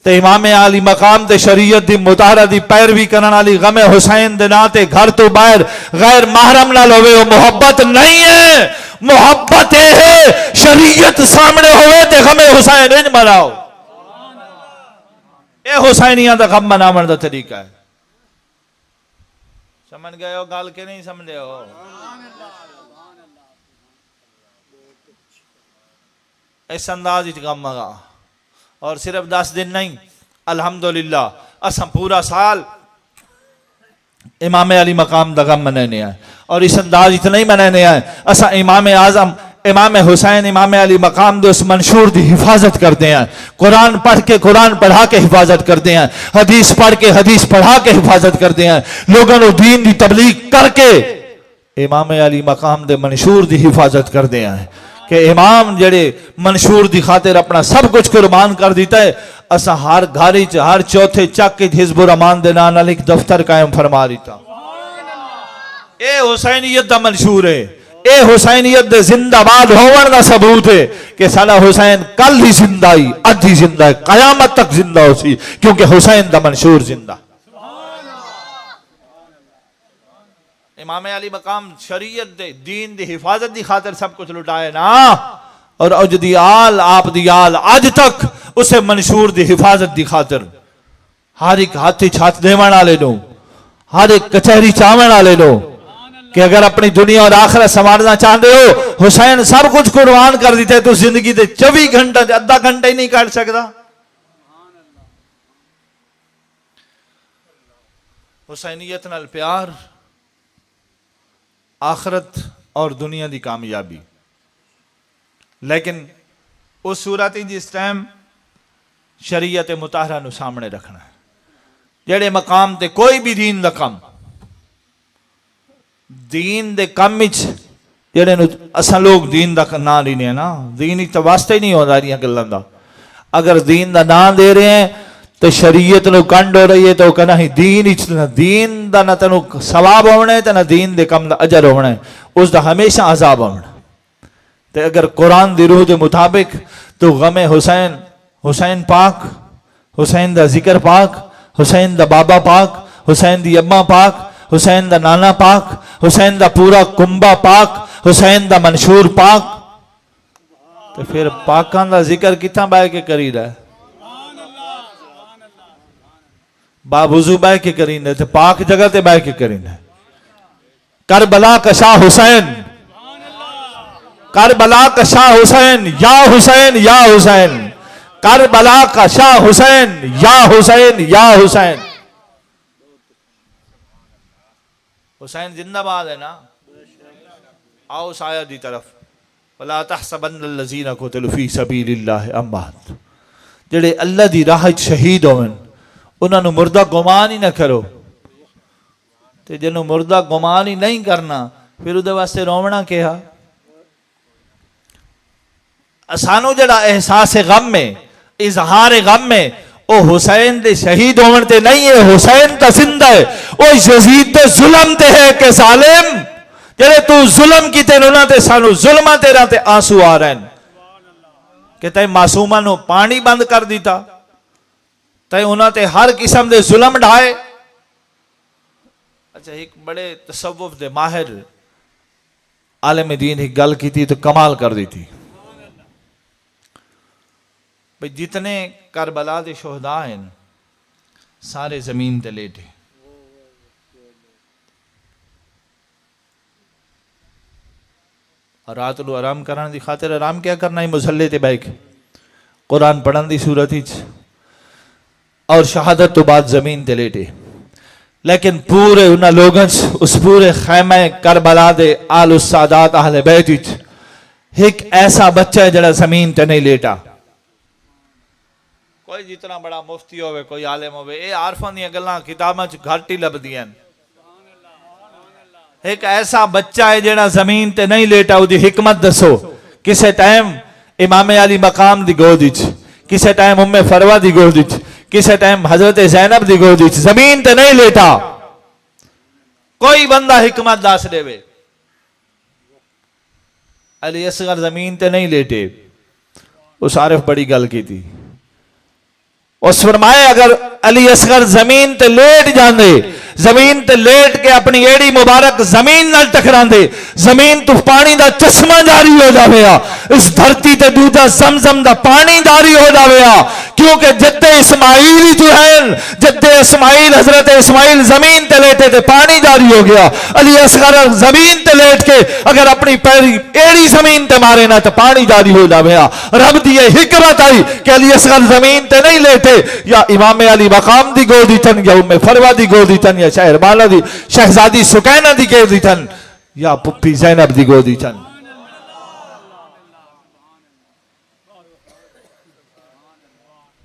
ते इमाम आली मकाम ते शरीयत दी मुताहरा दी पैरवी करने वाली गमे हुसैन दे ना ते घर तो बाहर गैर महरम नाल होवे, वो मोहब्बत नहीं है। मोहब्बत है शरीयत सामने होवे ते गमे हुसैन इंज मनाओ। ये हुसैनिया का गम मनावन का तरीका है। समझ गए हो गल के नहीं समझे हो? इस अंदाज गम आगा और सिर्फ 10 दिन नहीं, अल्हम्दुलिल्लाह असा पूरा साल इमाम अली मकाम का गम मनाने आए। और इस अंदाज इतना ही मनाने आए असा इमाम आजम इमाम हुसैन इमाम अली मकाम दे उस मंशूर की हिफाजत करते हैं। कुरान पढ़ के कुरान पढ़ा के हिफाजत करते हैं, हदीस पढ़ के हदीस पढ़ा के हिफाजत करते हैं, लोगों को दीन की तबलीग करके इमाम अली मकाम दे मंशूर की हिफाजत करते हैं कि इमाम जेड़े मंशूर की खातिर अपना सब कुछ कुर्बान कर दिता है। असा हर घर हर चौथे चक हिजबुर रहमान दे नाल एक दफ्तर कायम फरमा दिता। ये हुसैनियत का मंशूर है, ये हुसैनियत दे जिंदाबाद होवन का सबूत है कि साला हुसैन कल ही जिंदा ही अज ही जिंदा है, कयामत तक जिंदा हो सी, क्योंकि हुसैन दा मंशूर जिंदा। इमाम अली मकाम शरीयत दे दीन दी हिफाजत दी खातिर सब कुछ लुटाए ना। और अज दी आल आप दी आल अज तक उसे मंशूर दी हिफाजत दी खातिर हर एक हाथी छात देवन वाले नो, हर एक कचहरी चावन वाले नो कि अगर अपनी दुनिया और आखिरत संवारना चाहते हो हुसैन सब कुछ कुर्बान कर देते है, तो जिंदगी दे 24 घंटा आधा घंटा ही नहीं काट सकता। हुसैनियत नाल प्यार आखिरत और दुनिया की कामयाबी। लेकिन उस सूरत ही जिस टाइम शरीयत मुताहरा नू सामने रखना है, जेड़े मकाम ते कोई भी दीन दा कम दीन दे कम जेड़े असा लोग दीन का ना लेने ना, दीन तो वास्ते ही नहीं होता इन गलों का। अगर दीन का ना दे रहे हैं तो शरीयत नू कंड हो रही है तो कहना ही दीन का ना तेन सवाब होना है, ना दीन के कम का अजर होना है, उसका हमेशा अजाब होना। तो अगर कुरान की रूह के मुताबिक तो गमे हुसैन, हुसैन पाक, हुसैन का जिक्र पाक, हुसैन का बाबा पाक, हुसैन की अम्मा पाक, हुसैन का नाना पाक, हुसैन का पूरा कुंबा पाक, हुसैन का मंशूर पाक। तो फिर पाकां का जिक्र कितना बह के करी रहा है? बावुजू बह के करीने थे, पाक जगह ते बह के करीने। करबला का शाह हुसैन, करबला का शाह हुसैन, या हुसैन या हुसैन, करबला का शाह हुसैन, या हुसैन या हुसैन। हुसैन जिंदाबाद है ना। आओ साया दी तरफ। वला तहसबन्नल्लज़ीना क़ुतिलू फ़ी सबीलिल्लाहि अम्वात, जेड़े अल्लाह दी राह शहीद होवन उन्होंने मुर्दा गुमान ही ना करो। तो जिन्होंने मुर्दा गुमान ही नहीं करना फिर उहदे वास्ते रोवना क्या। सानू जड़ा एहसास गम में, इजहार गम में, ओ हुसैन दे शहीद होवन ते नहीं है, हुसैन ता जिंदा है। ओ यजीद दे जुल्म ते है कि जालिम जेड़े तू जुल्म कीते उन्हां ते सानू जुल्मां तेरा ते आंसू आ रहे हैं कि तै मासूमां नू पानी बंद कर दिता, तै उन्हां ते हर किस्म दे जुल्म ढाए। अच्छा, एक बड़े तसव्वुफ दे माहिर आलिम दीन एक गल की थी तो कमाल कर दी थी। भाई जितने करबला दे शोहदा हैं सारे जमीन ते लेटे, और रात को आराम कराने की खातिर आराम क्या करना है, मुसल्ले ते बैठ के कुरान पढ़न की सूरत ही, और शहादत तो बाद जमीन ते लेटे। लेकिन पूरे उन्होंने लोगों उस पूरे खैमे करबला दे आल सादात अहले बैत एक ऐसा बच्चा है जड़ा जमीन ते नहीं लेटा। कोई जितना बड़ा मुफ्ती होवे, कोई आलिम होवे, ये आरफां दी गल्लां किताबां च घट ही लभदियां। एक ऐसा बच्चा है जड़ा जमीन ते नहीं लेटा, उहदी हिकमत दसो। किसे टाइम इमाम अली मकाम दी गोद विच, किसे टाइम उम्मे फरवा दी गोद विच, किसे टाइम हजरत ज़ैनब दी गोद विच, जमीन ते नहीं लेटा। कोई बंदा हिकमत दस देवे। अली असगर जमीन ते नहीं लेटे। उस आरिफ बड़ी गल की थी, उस फरमाए अगर अली असगर जमीन ते लेट जाते, जमीन ते लेट के अपनी एड़ी मुबारक जमीन नाल टकरांदे, जमीन तो पानी दा चश्मा जारी हो जावेगा, इस धरती ते दूधा जमजम दा पानी जारी हो जावेगा। क्योंकि जद्दे इस्माइल ही तो है, जद्दे इस्माइल हजरत इस्माइल जमीन ते लेटे थे पानी जारी हो गया। अली असगर जमीन ते लेट के अगर अपनी पैरी एड़ी जमीन ते मारे ना तो पानी जारी हो जावेगा। रब दी हिकमत आई कि अली असगर जमीन ते नहीं लेटे, या इमाम अली मकाम दी गोदी तन, या उम्मे फरवा दी गोदी तन, या शहर बाला दी शहजादी सुकैना दी गोदी तन, या पुप्पी ज़ैनब दी गोदी तन।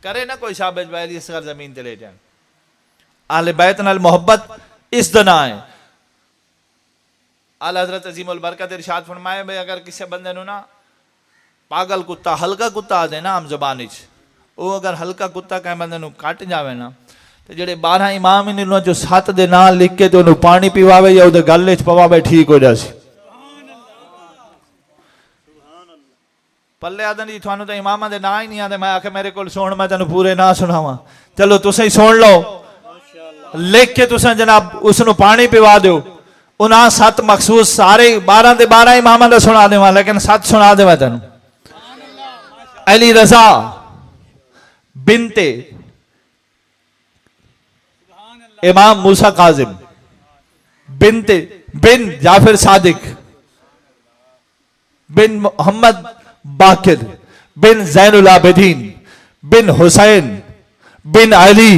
करे ना कोई शाबाश भाई अली असगर जमीन ते लेटे। आले बैत नाल मोहब्बत इस दना है। आला हजरत अजीमुल बरकत इरशाद फरमाए भाई अगर किसी बंदे नु ना पागल कुत्ता, हल्का कुत्ता आदे ना आम जबान विच, वो अगर हल्का कुत्ता कह बंदे नु कट जावे ना, तो जेडे 12 इमाम इन जो 7 दे नाम लिख के तो उन्हें पानी पिवावे या उहदे गल विच पवावे ठीक हो जासी। पल्ले आदन जी थानू तो इमामा दे ना ही नहीं आते, मैं आखे मेरे को सुन, मैं तेन पूरे ना सुनावा। चलो तुम ही सुन लो, लिख के तुम जनाब उसनु पानी पिवा दो। उन्हें 7 मखसूस सारे 12 दे 12 इमामा का सुना देवा, लेकिन 7 सुना देवा तेन। अली रजा बिनते इमाम मूसा काजिम, बिनते बिन जाफिर सादिक, बिन मोहम्मद बाकिर, बिन ज़ैनुल आबिदीन, बिन हुसैन, बिन अली,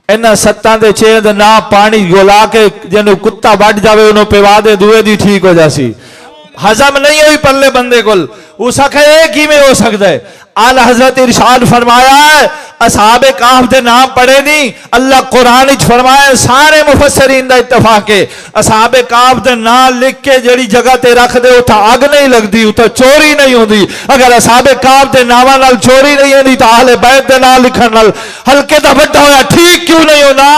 इन्हां 7 दे 6 दे नाम पानी गोला के जिन्हों कुत्ता वड जावे उन्होंने पिवा दे, दुए दी ठीक हो जासी। हजम नहीं हुई पल्ले बंदे को, उस आखे किवें हो सकता है। आला हजरत इरशाद फरमाया असहाबे काफ दे नाम पढ़े नहीं, अल्लाह कुरान विच फरमाया, सारे मुफस्सिरीन दा इत्तफाक है असहाबे काफ दे नाम लिख के जेड़ी जगह ते रख दे उथा अग नहीं लगदी, उथा चोरी नहीं होंदी। अगर असहाबे काफ दे नावां नाल चोरी नहीं होंदी तो अहले बैत दे नाम लिखण नाल हल्के दा वड्डा होया ठीक क्यों नहीं होना।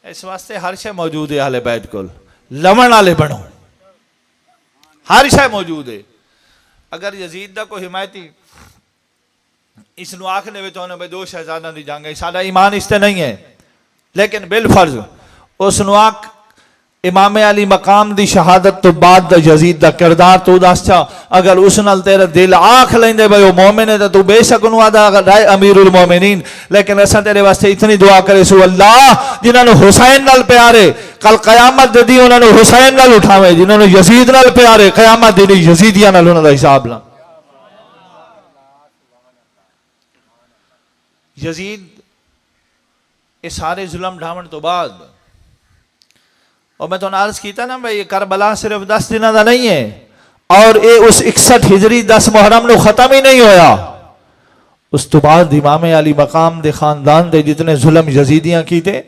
इस वास्ते हर शय मौजूद है अहले बैत कोल, लवण वाले बनो, हर शय मौजूद है। अगर यजीद का कोई हिमायती इसनू आख ले तो उन्हें भाई 2 शहजादा की जंग है, साडा ईमान इस ते नहीं है, लेकिन बिल फर्ज उसनू आख इमाम अली मकाम दी शहादत तो बाद दा यजीद दा किरदार तू दस चा। अगर उस नाल तेरा दिल आख लेंदे भाई वो मोमिन है तो तू बेशक उन्होंने आदा राय अमीरुल मोमिनीन। लेकिन असा तेरे वास्ते इतनी दुआ करे सु अल्लाह जिन्होंने हुसैन नाल प्यारे कल कयामत दी उन्होंने हुसैन नाल उठावे, जिन्होंने यजीद नाल प्यारे कयामत दी यजीदियां नाल उन्हां दा हिसाब ला। यजीद ये सारे जुल्म ढावन तो बाद, और मैं तो अर्ज किया ना भाई करबला सिर्फ 10 दिन का नहीं है, और ये उस 61 हिजरी 10 मुहर्रम को खत्म ही नहीं होया। उस तो बाद इमाम अली मकाम दे खानदान दे जितने जुल्म यजीदियां की थे,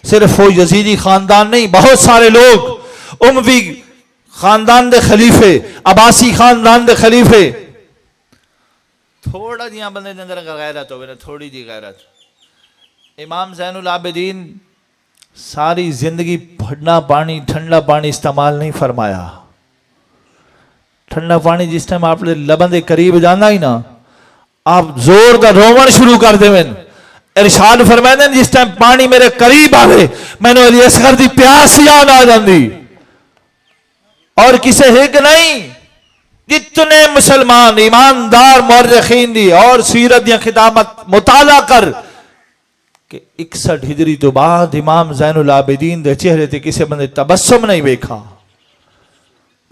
सिर्फ वो यजीदी खानदान नहीं, बहुत सारे लोग उमवी खानदान दे खलीफे, अब्बासी खानदान दे खलीफे, थोड़ा जिहा बंदे के अंदर गैरत हो, थोड़ी जी गैरत। इमाम ज़ैनुल आबिदीन सारी जिंदगी ठंडा पानी इस्तेमाल नहीं फरमाया। ठंडा पानी जिस टाइम आप लबन के करीब जाना ही ना, आप जोर का रोवन शुरू कर देवें। इरशाद फरमाते जिस टाइम पानी मेरे करीब आवे मैंने अली असगर दी प्यास याद आ जाती। और किसे हिक नहीं, जितने मुसलमान ईमानदार मुर्रिखीन दी और सीरत दी खिताबत मुताला कर कि 61 हिजरी तो बाद इमाम ज़ैनुल आबिदीन दे चेहरे ते किसी बंदे तबस्सुम नहीं वेखा।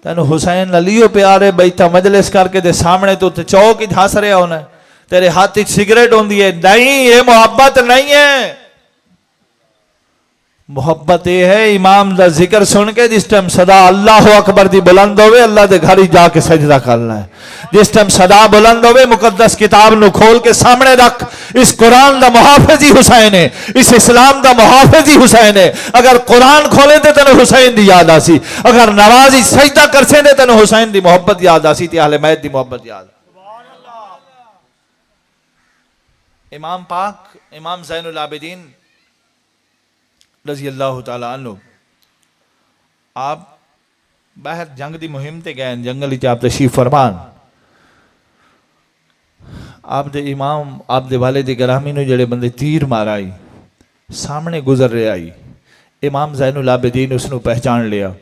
तेन हुसैन अलियो प्यारे बैठा मजलिस करके दे सामने तो चौक ही हस रहा होना, तेरे हाथ सिगरेट होंदी है, नहीं ये मोहब्बत नहीं है। मोहब्बत यह है इमाम दा जिक्र सुन के जिस टाइम सदा अल्लाह अकबर दी बुलंद होवे अल्लाह दे घर ही जाके सजदा करना है। जिस टाइम सदा बुलंद होवे मुकद्दस किताब नु खोल के सामने रख, इस कुरान दा मुहाफिज ही हुसैन है, इस इस्लाम दा मुहाफिज ही हुसैन है। अगर कुरान खोले तो तेन हुसैन दी याद आसी, अगर नवाजी सजदा करसे तो तेन हुसैन दी मोहब्बत याद आसी, ते अहले बैत दी मोहब्बत याद। इमाम पाक इमाम ज़ैनुल आबिदीन रजी अल्लाह तआला अन्हु आप बाहर जंग की मुहिम ते गए, जंगल आप तशरीफ फरमान। आप दे इमाम आप दे वाले दे गरामी ने जेड़े बंदे तीर माराई सामने गुजर रहे आई, इमाम ज़ैनुल आबिदीन उसने पहचान लिया,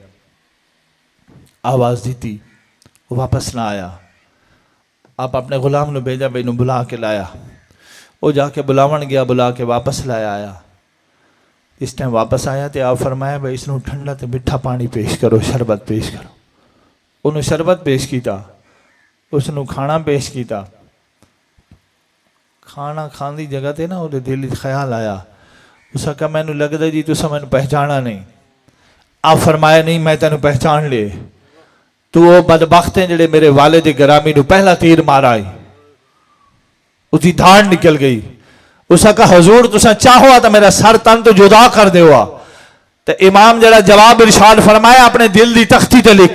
आवाज़ दी थी, वापस ना आया। आप अपने गुलाम ने भेजा, भाई नू बुला के लाया, वो जाके बुलावन गया, बुला के वापस लाया आया। इस टाइम वापस आया तो आप फरमाया भाई इसनों ठंडा तो मिठा पानी पेश करो, शरबत पेश करो। उन्होंने शरबत पेश किया, उसनों खाना पेश किया। खाना खाने की जगह ते ना वो दिल ख्याल आया, उसका कहा मैनू लगता जी तुसा मैनू पहचाना नहीं। आप फरमाया नहीं मैं तेन पहचान ले, तू वो बदबख्त है जेड़े मेरे वाले दे गरामी नू पहला तीर मारा है। उसकी धाड़ निकल गई। उसका कहा हजूर तुसा चाहो तो मेरा सर तन तो जुदा कर देवा। तो इमाम जरा जवाब इरशाद फरमाया अपने दिल की तख्ती ते लिख,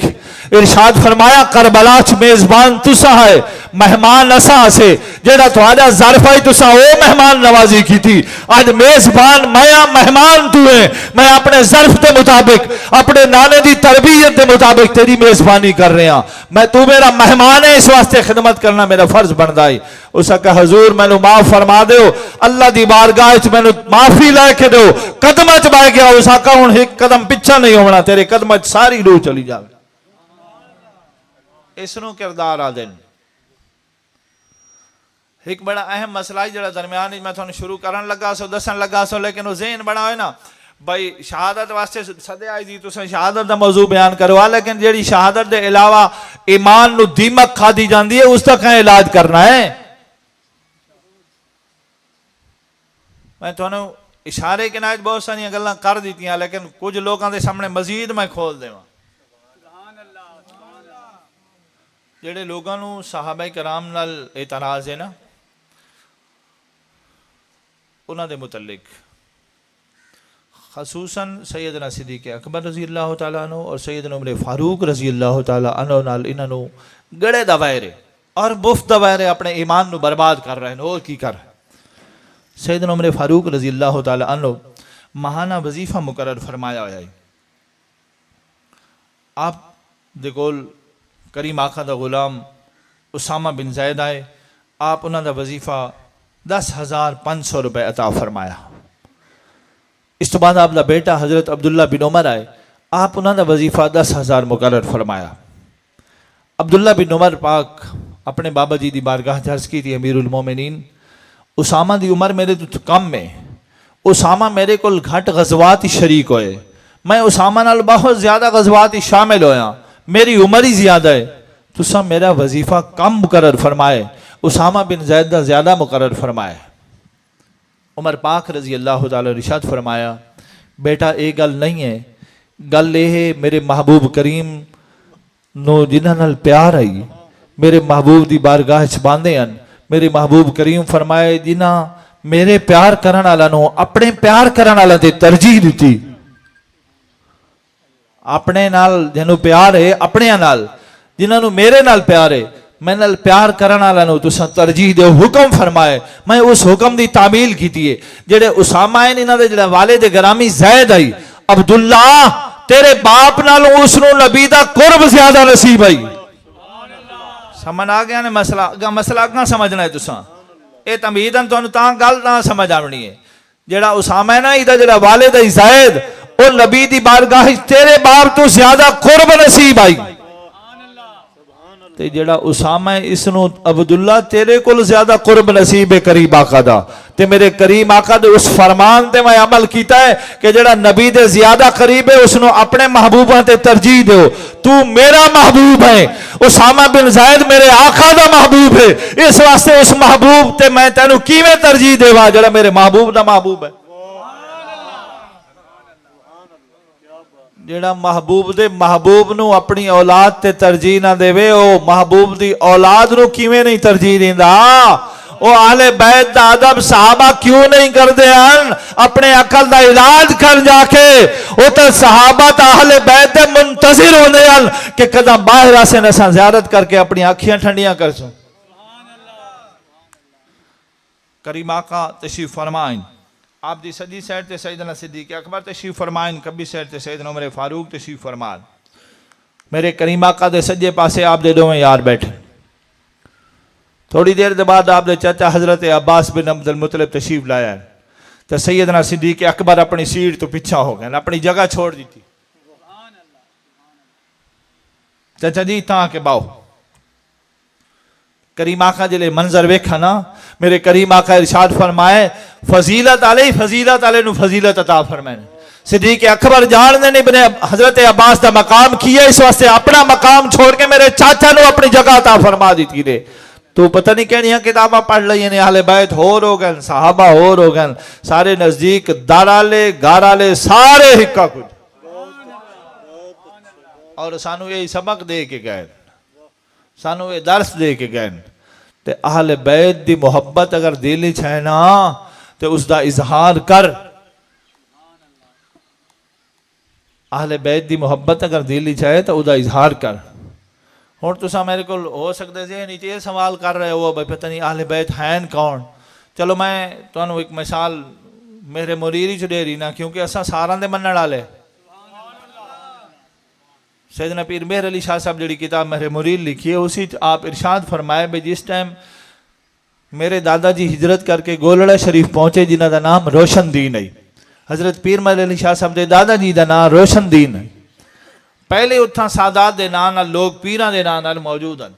इरशाद फरमाया करबला च मेजबान तुसा है, मेहमान असा से जेड़ा तुहाडा ज़र्फ है तुसा वो मेहमान नवाजी की थी। आज मेजबान मैं मेहमान तू है, मैं अपने ज़र्फ के मुताबिक अपने नाने की तरबियत के मुताबिक तेरी मेजबानी कर रहा, मैं तू मेरा मेहमान है, इस वास्ते खिदमत करना मेरा फर्ज बनता है। उसका कहा हजूर मैनू माफ फरमा दो, अल्लाह की बारगाह च मैनू माफी लैके दो। कदम च बह गया, उसका कहा हुण एक कदम पिछा नहीं होना, तेरे कदम च सारी रूह चली जाए। इसनों किरदार आ दिन एक बड़ा अहम मसला है जरा दरम्यान मैं थोड़ा शुरू करन लगा सो दसन लगा सो, लेकिन वो ज़हन बना हो ना भाई शहादत वास्ते सदे आई जी तुम शहादत का मौजू बयान करवा, लेकिन जी शहादत के अलावा ईमान नू दीमक खादी जाती है उसका क्या इलाज करना है। मैं थोड़ा इशारे के नाज बहुत सारिया गल्लां कर दी, लेकिन कुछ लोगों के सामने मजीद मैं खोल देवां। जेड़े लोगों को सहाबा कराम नाल एतराज़ है ना, उन्होंने मुतल्लिक खसूसन सैयदना सिद्दीक़ अकबर रज़ी अल्लाह तआला अन्हु और सैयदना उमर फारूक रज़ी अल्लाह तआला अन्हु नाल इन्हों गड़े दवायरे और मुफ्त दवायरे अपने ईमान नू बर्बाद कर रहे हैं। और की कर सैयदना उमर फारूक रज़ी अल्लाह तआला अन्हु महाना वजीफा मुकर्रर फरमाया हुआ है। आप दे कोल करीम आका दा गुलाम उसामा बिन ज़ैद आए, आप उन्होंने वजीफा 10,500 रुपये अता फरमाया। इस तो बाद आपका बेटा हज़रत अब्दुल्ला बिन उमर आए, आप उन्होंने वजीफा 10,000 मुकर्रर फरमाया। अब्दुल्ला बिन उमर पाक अपने बाबा जी की बारगाह अर्ज की थी, अमीरुल मोमिनीन उसामा की उम्र मेरे तो कम है, उसामा मेरे को घट गजवात ही शरीक होए, मैं उसामा नाल बहुत ज्यादा गजवात ही शामिल होया, मेरी उम्र ही ज्यादा है, तुसा मेरा वजीफा कम मुकर्रर फरमाए, उसामा बिन जैद का ज्यादा मुकर्रर फरमाए। उमर पाक रजी अल्लाह तआला इरशाद फरमाया, बेटा ये गल नहीं है, गल ये है मेरे महबूब करीम नो जिन्हां नाल प्यार आई मेरे महबूब की बारगाह च बांधे हैं। मेरे महबूब करीम फरमाए जिन्हां मेरे प्यार करन वाला नो अपने प्यार करन वाला ते तरजीह दी, अपने नाल जिन्हों प्यार है अपने नाल, जिन्होंने मेरे नाल प्यार है मेरे नाल प्यार करन वाला नो तुसा तरजीह दो, हुक्म फरमाए। मैं उस हुक्म की तामील की है जेडे उसामा है इन्हां दे जेड़ा वालिद गिरामी जैद आई, अब्दुल्ला तेरे बाप नालों उसनों नबी दा कुर्ब ज्यादा नसीब आई। समझ आ गया ने मसला, अगा मसला अगा समझना है तुसा, ये तमीदन तुहानू तां गल ना समझ आवनी है। जेड़ा उसामा है ना इहदा जेड़ा वालिद है जैद, ओ नबी दी बारगाह तेरे बाप तो ज्यादा कुर्ब नसीब आई, ते जेड़ा उसामा है इसनों अब्दुल्ला तेरे को ज्यादा कुर्ब नसीब है करीब आका दा। ते मेरे करीम आका दे उस फरमान ते मैं अमल किया है कि जेड़ा नबी दे ज्यादा करीब है उसनों अपने महबूबा ते तरजीह दो। तू मेरा महबूब है, उसामा बिन जैद मेरे आका दा महबूब है, इस वास्ते उस महबूब ते मैं तेनू किवें तरजीह देवा जेड़ा मेरे महबूब दा महबूब है। जेड़ा महबूब दे महबूब नू अपनी औलाद ते तरजीह ना देवे, ओ महबूब दी औलाद नू किवें नहीं तरजीह देंदा। ओ आले बैत दा अदब सहाबा क्यों नहीं करते हैं, अपने अकल दा इलाज कर जाके। ओ तो सहाबा ता अहले बैत दे मुंतजिर होंदे हैं कि कदा बाहर आसे नसा ज़ियारत करके अपनी आँखियां ठंडियां कर सो। करीम आका तशरीफ फरमाइन, आप दी सजी साइड ते सैयदना सिद्दीक़ अकबर तशरीफ फरमाइन, कभी साइड ते सैयदना उमर फारूक तशरीफ फरमान। मेरे करीम आका दे सज्जे पासे आप दे दोवें यार बैठे। थोड़ी देर के बाद आप दे चाचा हजरत अब्बास बिन अब्दुल मुत्तलिब तशरीफ लाया है, तो सैयदना सिद्दीक़ अकबर अपनी सीट तो पीछा हो गए, अपनी जगह छोड़ दी थी। चाचा जी ता के बाओ। करीम आका जिले मंजर वेखा ना, मेरे करीम आका इरशाद फरमाए फजीलत आले नु फजीलत अता फरमाए। सिद्दीक़ अकबर जानते नहीं बने हजरत अब्बास का मकाम किया, इस वास्ते अपना मकाम छोड़ के मेरे चाचा नु अपनी जगह अता फरमा दी थी। रे तू पता नहीं कहनिया किताबा पढ़ ली ने, अहले बैत होर हो गए, सहाबा होर हो गए, सारे नजदीक दाराले गाराले सारे हिक्का कुछ, और सानू ये सबक दे के गए, सानू ये दर्श दे के गए। ते अहले बैत दी मोहब्बत अगर दिल च है ना तो उसका इजहार कर। अहले बैत दी मोहब्बत अगर दिल च है तो उसका इजहार कर। हुण तुसा मेरे को हो सकते जे नीचे ये सवाल कर रहे हो भाई पता नहीं अहले बैत हैं कौन। चलो मैं तुहानू एक मिसाल मेरे मुरीद च देरी ना, क्योंकि असा सारा दे मनण वाले। सैयदना पीर मेहर अली शाह साहब जी किताब मेरे मुरीद लिखी है, उसी आप इरशाद फरमाए भाई जिस टाइम मेरे दादाजी हिजरत करके गोलड़ा शरीफ पहुंचे जिन्हों का नाम रोशन दीन है, हजरत पीर मेहर अली शाह साहब के दादाजी का नाम रोशन दीन है। पहले उत्थां सादात के नाम नाल लोग पीरां के नाम नाल मौजूद हैं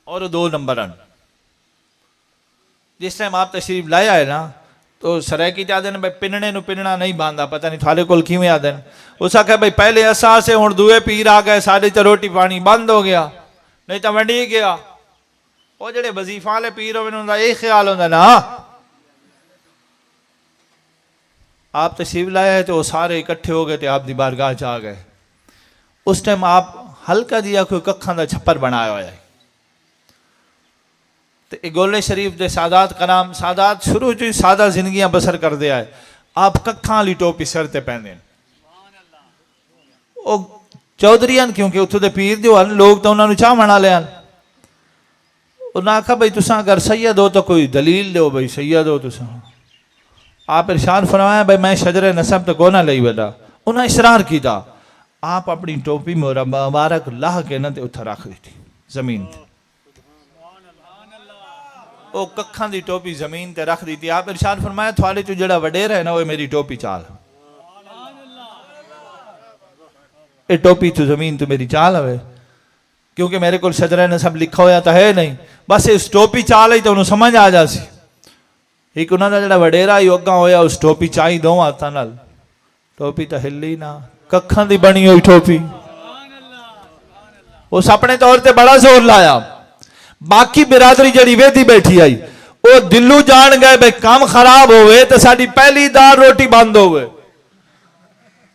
और 2 नंबर हैं। जिस टाइम आप तशरीफ लाया है ना तो सरायकी आदे भाई पिनने नू पिनना नहीं बांधा, पता नहीं थारे कोल किवें आदे। उस आख्या भाई पहले असा से हुण दूए पीर आ गए, सारी तो रोटी पानी बंद हो गया, नहीं तो वंडी गया। वो जेडे वजीफा वाले पीर होवे उनका यही ख्याल होंदा ना। आप तशरीफ लाया है तो वो सारे इकट्ठे हो गए थे आप दी बारगाह च आ गए। उस टाइम आप हल्का जिहा कोई कखां दा छप्पर बनाया हुआ है। तो गोले शरीफ दे सादात का नाम, सादात शुरू जो सादा जिंदगियां बसर कर दिया है। आप कखां वाली टोपी सिर ते पहनदे ओ चौधरी हैं, क्योंकि उत्थों दे पीर जो हैं लोग तो उन्होंने चाहण वाले हैं। उन्हें आखा भाई तुसा अगर सैयद हो तो कोई दलील दो भाई सैयद हो तुसा। आप इरशाद फरमाया भाई मैं शजरे नसब तो को ना लई बैठा। उन्हें इसरार किया, आप अपनी टोपी मुबारक लाह के ना उत्थे रख दी थी जमीन ते। वो कखां दी टोपी जमीन ते रख दी थी। आप इरशाद फरमाया थोड़े चो जड़ा वडेर है ना वो मेरी टोपी चाल। ये टोपी तो जमीन तो मेरी चाल हवे, क्योंकि मेरे को शजरा ने सब लिखा होया तो है नहीं, बस इस टोपी चाल ही तो उन्हें समझ आ जासी। एक उन्होंने जड़ा वडेरा योगा होया उस टोपी चाही दो हाथों नाल, टोपी तो हिली ना, कखा दी बनी हुई टोपी। उस अपने तौर पर बड़ा जोर लाया। बाकी बिरादरी जड़ी वेदी बैठी आई वो दिल्लू जान गए भाई काम खराब होवे तो साडी पहली दाल रोटी बंद होवे।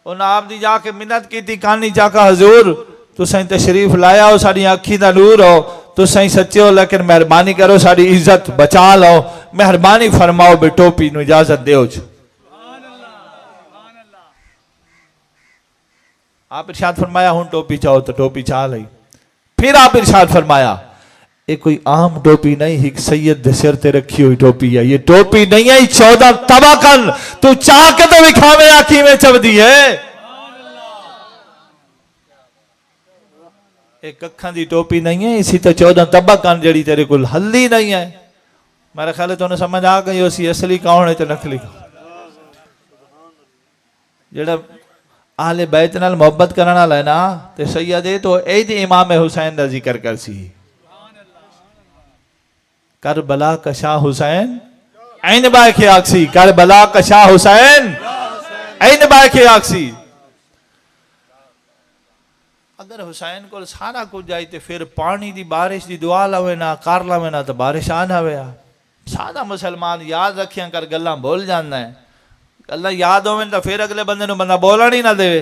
उन्हें आप दी जाके मिन्नत की थी कानी जाका हजूर तुसाई तशरीफ लाया हो, साड़ी अखी दा नूर हो, तुसाई सच्चे हो, लेकिन मेहरबानी करो साड़ी इज्जत बचा लो, मेहरबानी फरमाओ बे टोपी नू इजाजत दो। आप इरशाद फरमाया हूं टोपी चाहो तो टोपी चाह ली। फिर आप इरशाद फरमाया ये कोई आम टोपी नहीं, एक सैयद दे सिर ते रखी हुई टोपी है, ये टोपी नहीं है 14 तबाकन, तू चाह के तो विखावे आखी में चबदी है। एक अखा दी टोपी नहीं है, इसी तो 14 तबाकन जड़ी तेरे को हल्दी नहीं है। मेरा ख्याल है तुम्हें समझ आ गई उसी असली कौन है तो नकली जेड़ा आले बैत नाल मोहब्बत करने वाला है ना, ते सैयद है तो ऐ इमाम हुसैन दा जिक्र कर सी, करबला का शाह हुसैन ऐन बाय के आक्सी, करबला का शाह हुसैन ऐन बाय के आक्सी। अगर हुसैन को सारा कुछ जाए तो फिर पानी दी बारिश दी दुआ लावे ना, कर लावे ना तो बारिश आ ना वे। सादा मुसलमान याद रखिया कर गल्ला भूल जाना है, गल्ला याद होवे तो फिर अगले बंदे नूं बंदा बोलण ही ना देवे।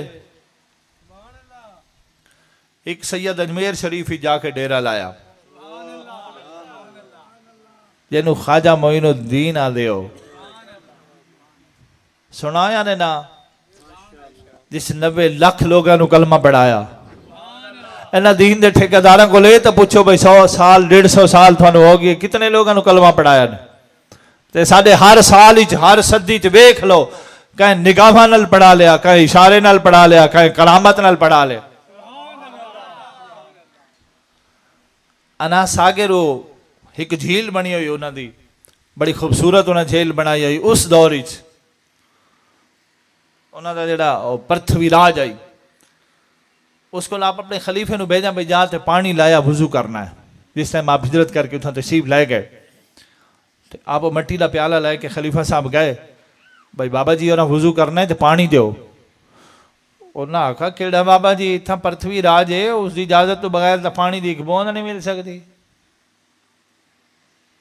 एक सैयद अजमेर शरीफ ही जाके डेरा लाया, जिन्हों ख्वाजा मोइनुद्दीन आदे हो सुनाया ने ना, जिस 90 लाख लोगों को कलमा पढ़ाया। इन्होंने दीन के ठेकेदारों को ले तो पूछो भाई 100 साल 150 साल थानू हो गए, कितने लोगों को कलमा पढ़ाया ने? ते साडे हर साल हर सदी च वेख लो, कहीं निगाहां नाल पढ़ा लिया, कहीं इशारे नाल पढ़ा लिया, कहीं करामत नाल पढ़ा लिया। अना सागर एक झील बनी हुई उन्होंने बड़ी खूबसूरत उन्हें झील बनाई हुई। उस दौर उन्होंने जोड़ा पृथ्वीराज आई, उसको आप अपने खलीफे नूं भेजा भाई जा पानी लाया वुजू करना है। जिस टाइम आप हिजरत करके उतना तशरीफ लै गए तो आप मट्टी का प्याला लैके खलीफा साहब गए, भाई बाबा जी उन्हें वुजू करना है तो पानी दो। उन्हें आखा केड़ा बाबा जी, इतना पृथ्वीराज है, उसकी इजाजत तो बगैर तो पानी की एक बूंद नहीं मिल सकती।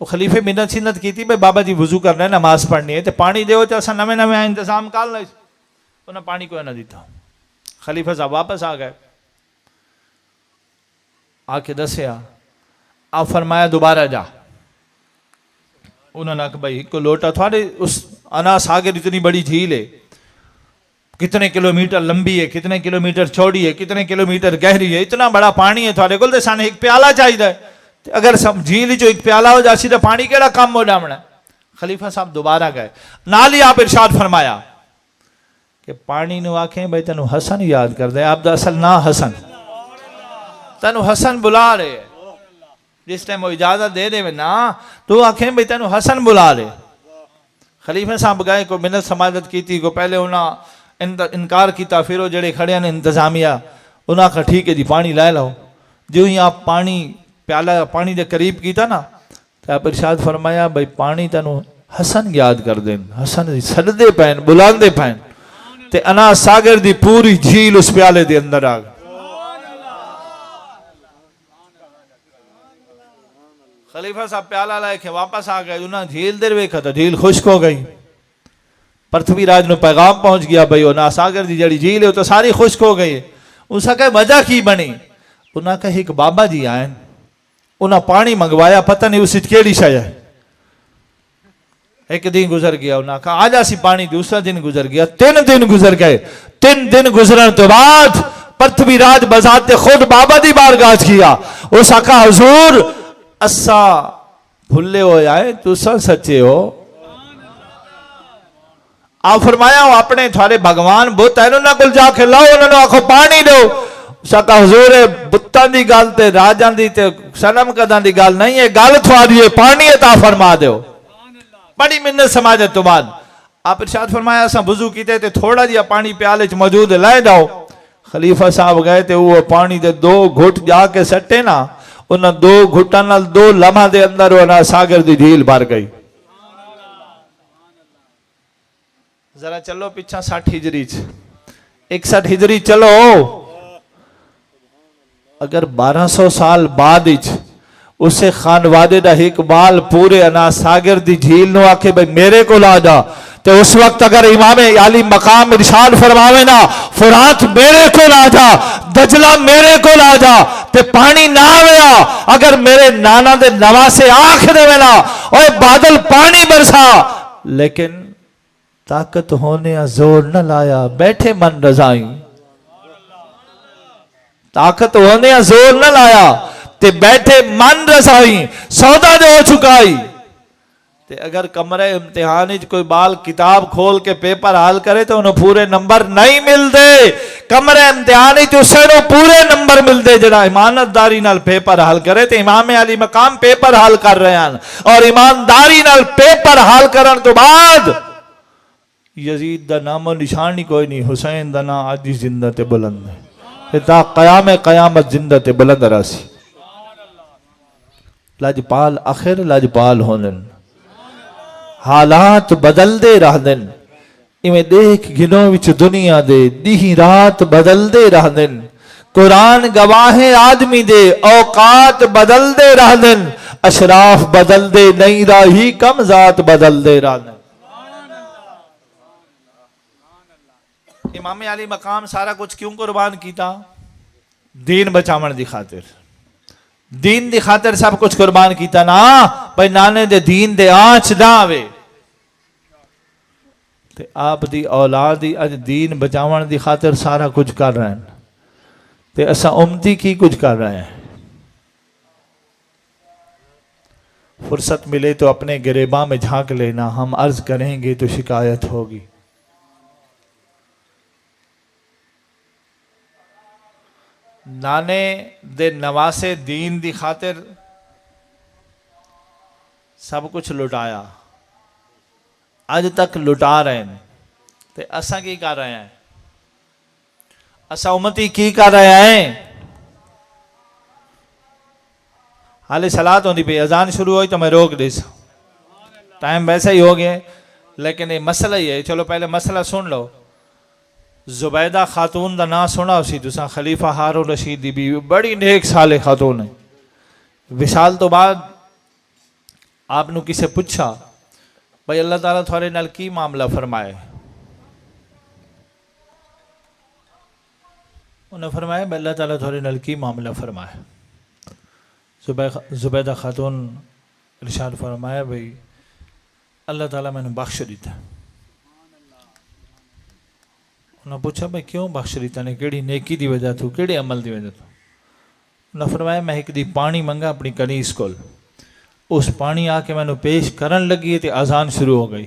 वो खलीफे मिन्नत शिन्नत की थी भाई बाबा जी वुजू करना है, नमाज पढ़नी है तो पानी दो, तो असा नवे नवे इंतजाम कर लो। उन्हें पानी कोई ना दिता। खलीफा साहब वापस आ गए, आके दसिया, आप फरमाया दोबारा जा। उन्होंने आखा भाई को लोटा थोड़े उस अना सागर इतनी बड़ी झील है, कितने किलोमीटर लंबी है, कितने किलोमीटर चौड़ी है, कितने किलोमीटर गहरी है, इतना बड़ा पानी है थोड़े को, साने एक प्याला चाहिए। अगर सब झील जो एक प्याला हो जासी तो पानी केड़ा कम हो जाना। खलीफा साहब दोबारा गए, नाल ही आप इरशाद फरमाया कि पानी नू आखें भाई तेनू हसन याद कर दे, आप असल ना हसन, तेनू हसन बुला रहे। जिस टाइम वो इजाजत दे दे ना तो आखें भाई तेनू हसन बुला रहे। खलीफा साहब गए, को मिन्नत समाजत की थी, को पहले उन्हें इनकार किया, फिर वो जड़े खड़े ने इंतजामिया उन्हें आखा ठीक है जी पानी लै लो। जो ही आप पानी प्याला पानी के करीब किया ना तो आप इरशाद फरमाया भाई पानी तेनू हसन याद कर दे, हसन सददे पैन बुलांदे पैन, ते अना सागर दी पूरी झील उस प्याले दे अंदर आ गई। खलीफा साहब प्याला लेके वापस आ गए, उन्हें झील देर वेखा तो झील खुश्क हो गई। पृथ्वीराज नूं पैगाम पहुंच गया भाई ना सागर की जड़ी झील है तो सारी खुश्क हो गई। उसका कहे वजह की बनी? उन्हें कहे एक बाबा जी आए, उन्हें पानी मंगवाया, पता नहीं उस केड़ी शय है। एक दिन गुजर गया, उन्हें कहा आज आसी पानी, दूसरा दिन गुजर गया, 3 दिन गुजर गए। 3 दिन गुजरने तो बाद पृथ्वीराज बजाते खुद बाबा दी बारगाह किया। उस आका हुजूर असा भुले हो आए, तुसा सच्चे हो। आप फरमाया अपने थारे भगवान बुत है, उन्होंने को जाके लाओ, उन्होंने आखो पानी दो। सका हुजूर बुत्तां दी गल ते राजां दी ते सनम कदां दी गल नहीं है, गल थोड़ी है, पानी अता फरमा दो। बड़ी मिन्नत समाजत तो बाद आप इरशाद फरमाया असा वुजू कीते ते थोड़ा जिहा पानी प्याले च मौजूद लै जाओ। खलीफा साहब गए तो वो पानी दे 2 घुट जाके सट्टे ना, उन्हें 2 घुटां नाल 2 लम्हा दे अंदर वो सागर दी झील भर गई। जरा चलो पिछा 60 हिजरी 61 हिजरी चलो, अगर 1200 साल बाद उसे खानवादे दा इकबाल पूरे अना सागर दी झील नु आखे भाई मेरे को ला जा, तो उस वक्त अगर इमाम आली मकाम इरशाद फरमावे ना फुरात मेरे को ला जा, दजला मेरे को ला जा, ते पानी ना आया अगर मेरे नाना दे नवासे आख देवे ना ओए बादल पानी बरसा, लेकिन ताकत होने जोर न लाया बैठे मन रजाई, ताकत होने जोर न लाया ते बैठे मन रजाई, सौदा दे हो चुकाई। ते अगर कमरे इम्तिहान कोई बाल किताब खोल के पेपर हल करे तो उन्हें पूरे नंबर नहीं मिलते, कमरे इम्तिहान उसे पूरे नंबर मिलते जरा ईमानदारी नाल पेपर हल करे। तो इमाम अली मकाम पेपर हल कर रहे हैं और ईमानदारी नाल पेपर हल करने तो बाद यजीद दा नामो निशान ही कोई नहीं, हुसैन दा ना आज जिंदा ते बुलंद है, ता कयाम कयामत जिंदा ते बुलंद रासी। लजपाल आखिर लजपाल होने, हालात बदलते रहते, इवें देख गिनो विच दुनिया दे दी रात बदलते रहते, कुरान गवाहे आदमी दे औकात बदलते रहते, अशराफ बदलते नहीं राही कम जात बदलते रहते। इमाम अली मकाम सारा कुछ क्यों कुर्बान किया? दीन बचावन की खातिर, दीन की खातिर सब कुछ कुर्बान किया ना भाई नाने दे दीन दे आंच ना आवे। ते आप दी औलाद ही अज दीन बचावन की खातिर सारा कुछ कर रहे हैं, ते असा उम्मती की कुछ कर रहे हैं। फुर्सत मिले तो अपने गिरेबा में झांक लेना, हम अर्ज करेंगे तो शिकायत होगी। नाने दे नवासे दीन दी खातिर सब कुछ लुटाया, अज तक लुटा रहे हैं। ते असा की कर रहे हैं? असा उम्मती की कर रहे हैं? हाले सलात होनी पई, अजान शुरू हुई तो मैं रोक दी, टाइम वैसा ही हो गया, लेकिन ये मसला ही है। चलो पहले मसला सुन लो। जुबैदा खातून का नाम सुना उसी तुसा, खलीफा हारून रशीद की बीवी, बड़ी नेक साले खातून है। विशाल तो बाद आपने किसे पूछा भाई अल्लाह ताला थोड़े नाल की मामला फरमाए, उन्हें फरमाया भाई अल्लाह ताला थोड़े नाल की मामला फरमाए। जुबैदा खातून इरशाद फरमाया भाई अल्लाह ताला मैंने बख्श दिता। उन्हें पूछा भाई क्यों बख्श दिता ने, केड़ी नेकी की वजह तू, केड़े अमल की वजह तू? उन्हें फरमाया मैं एक दी पानी मंगा अपनी कनीस को, उस पानी आके मैंने पेश करन लगी तो अजान शुरू हो गई,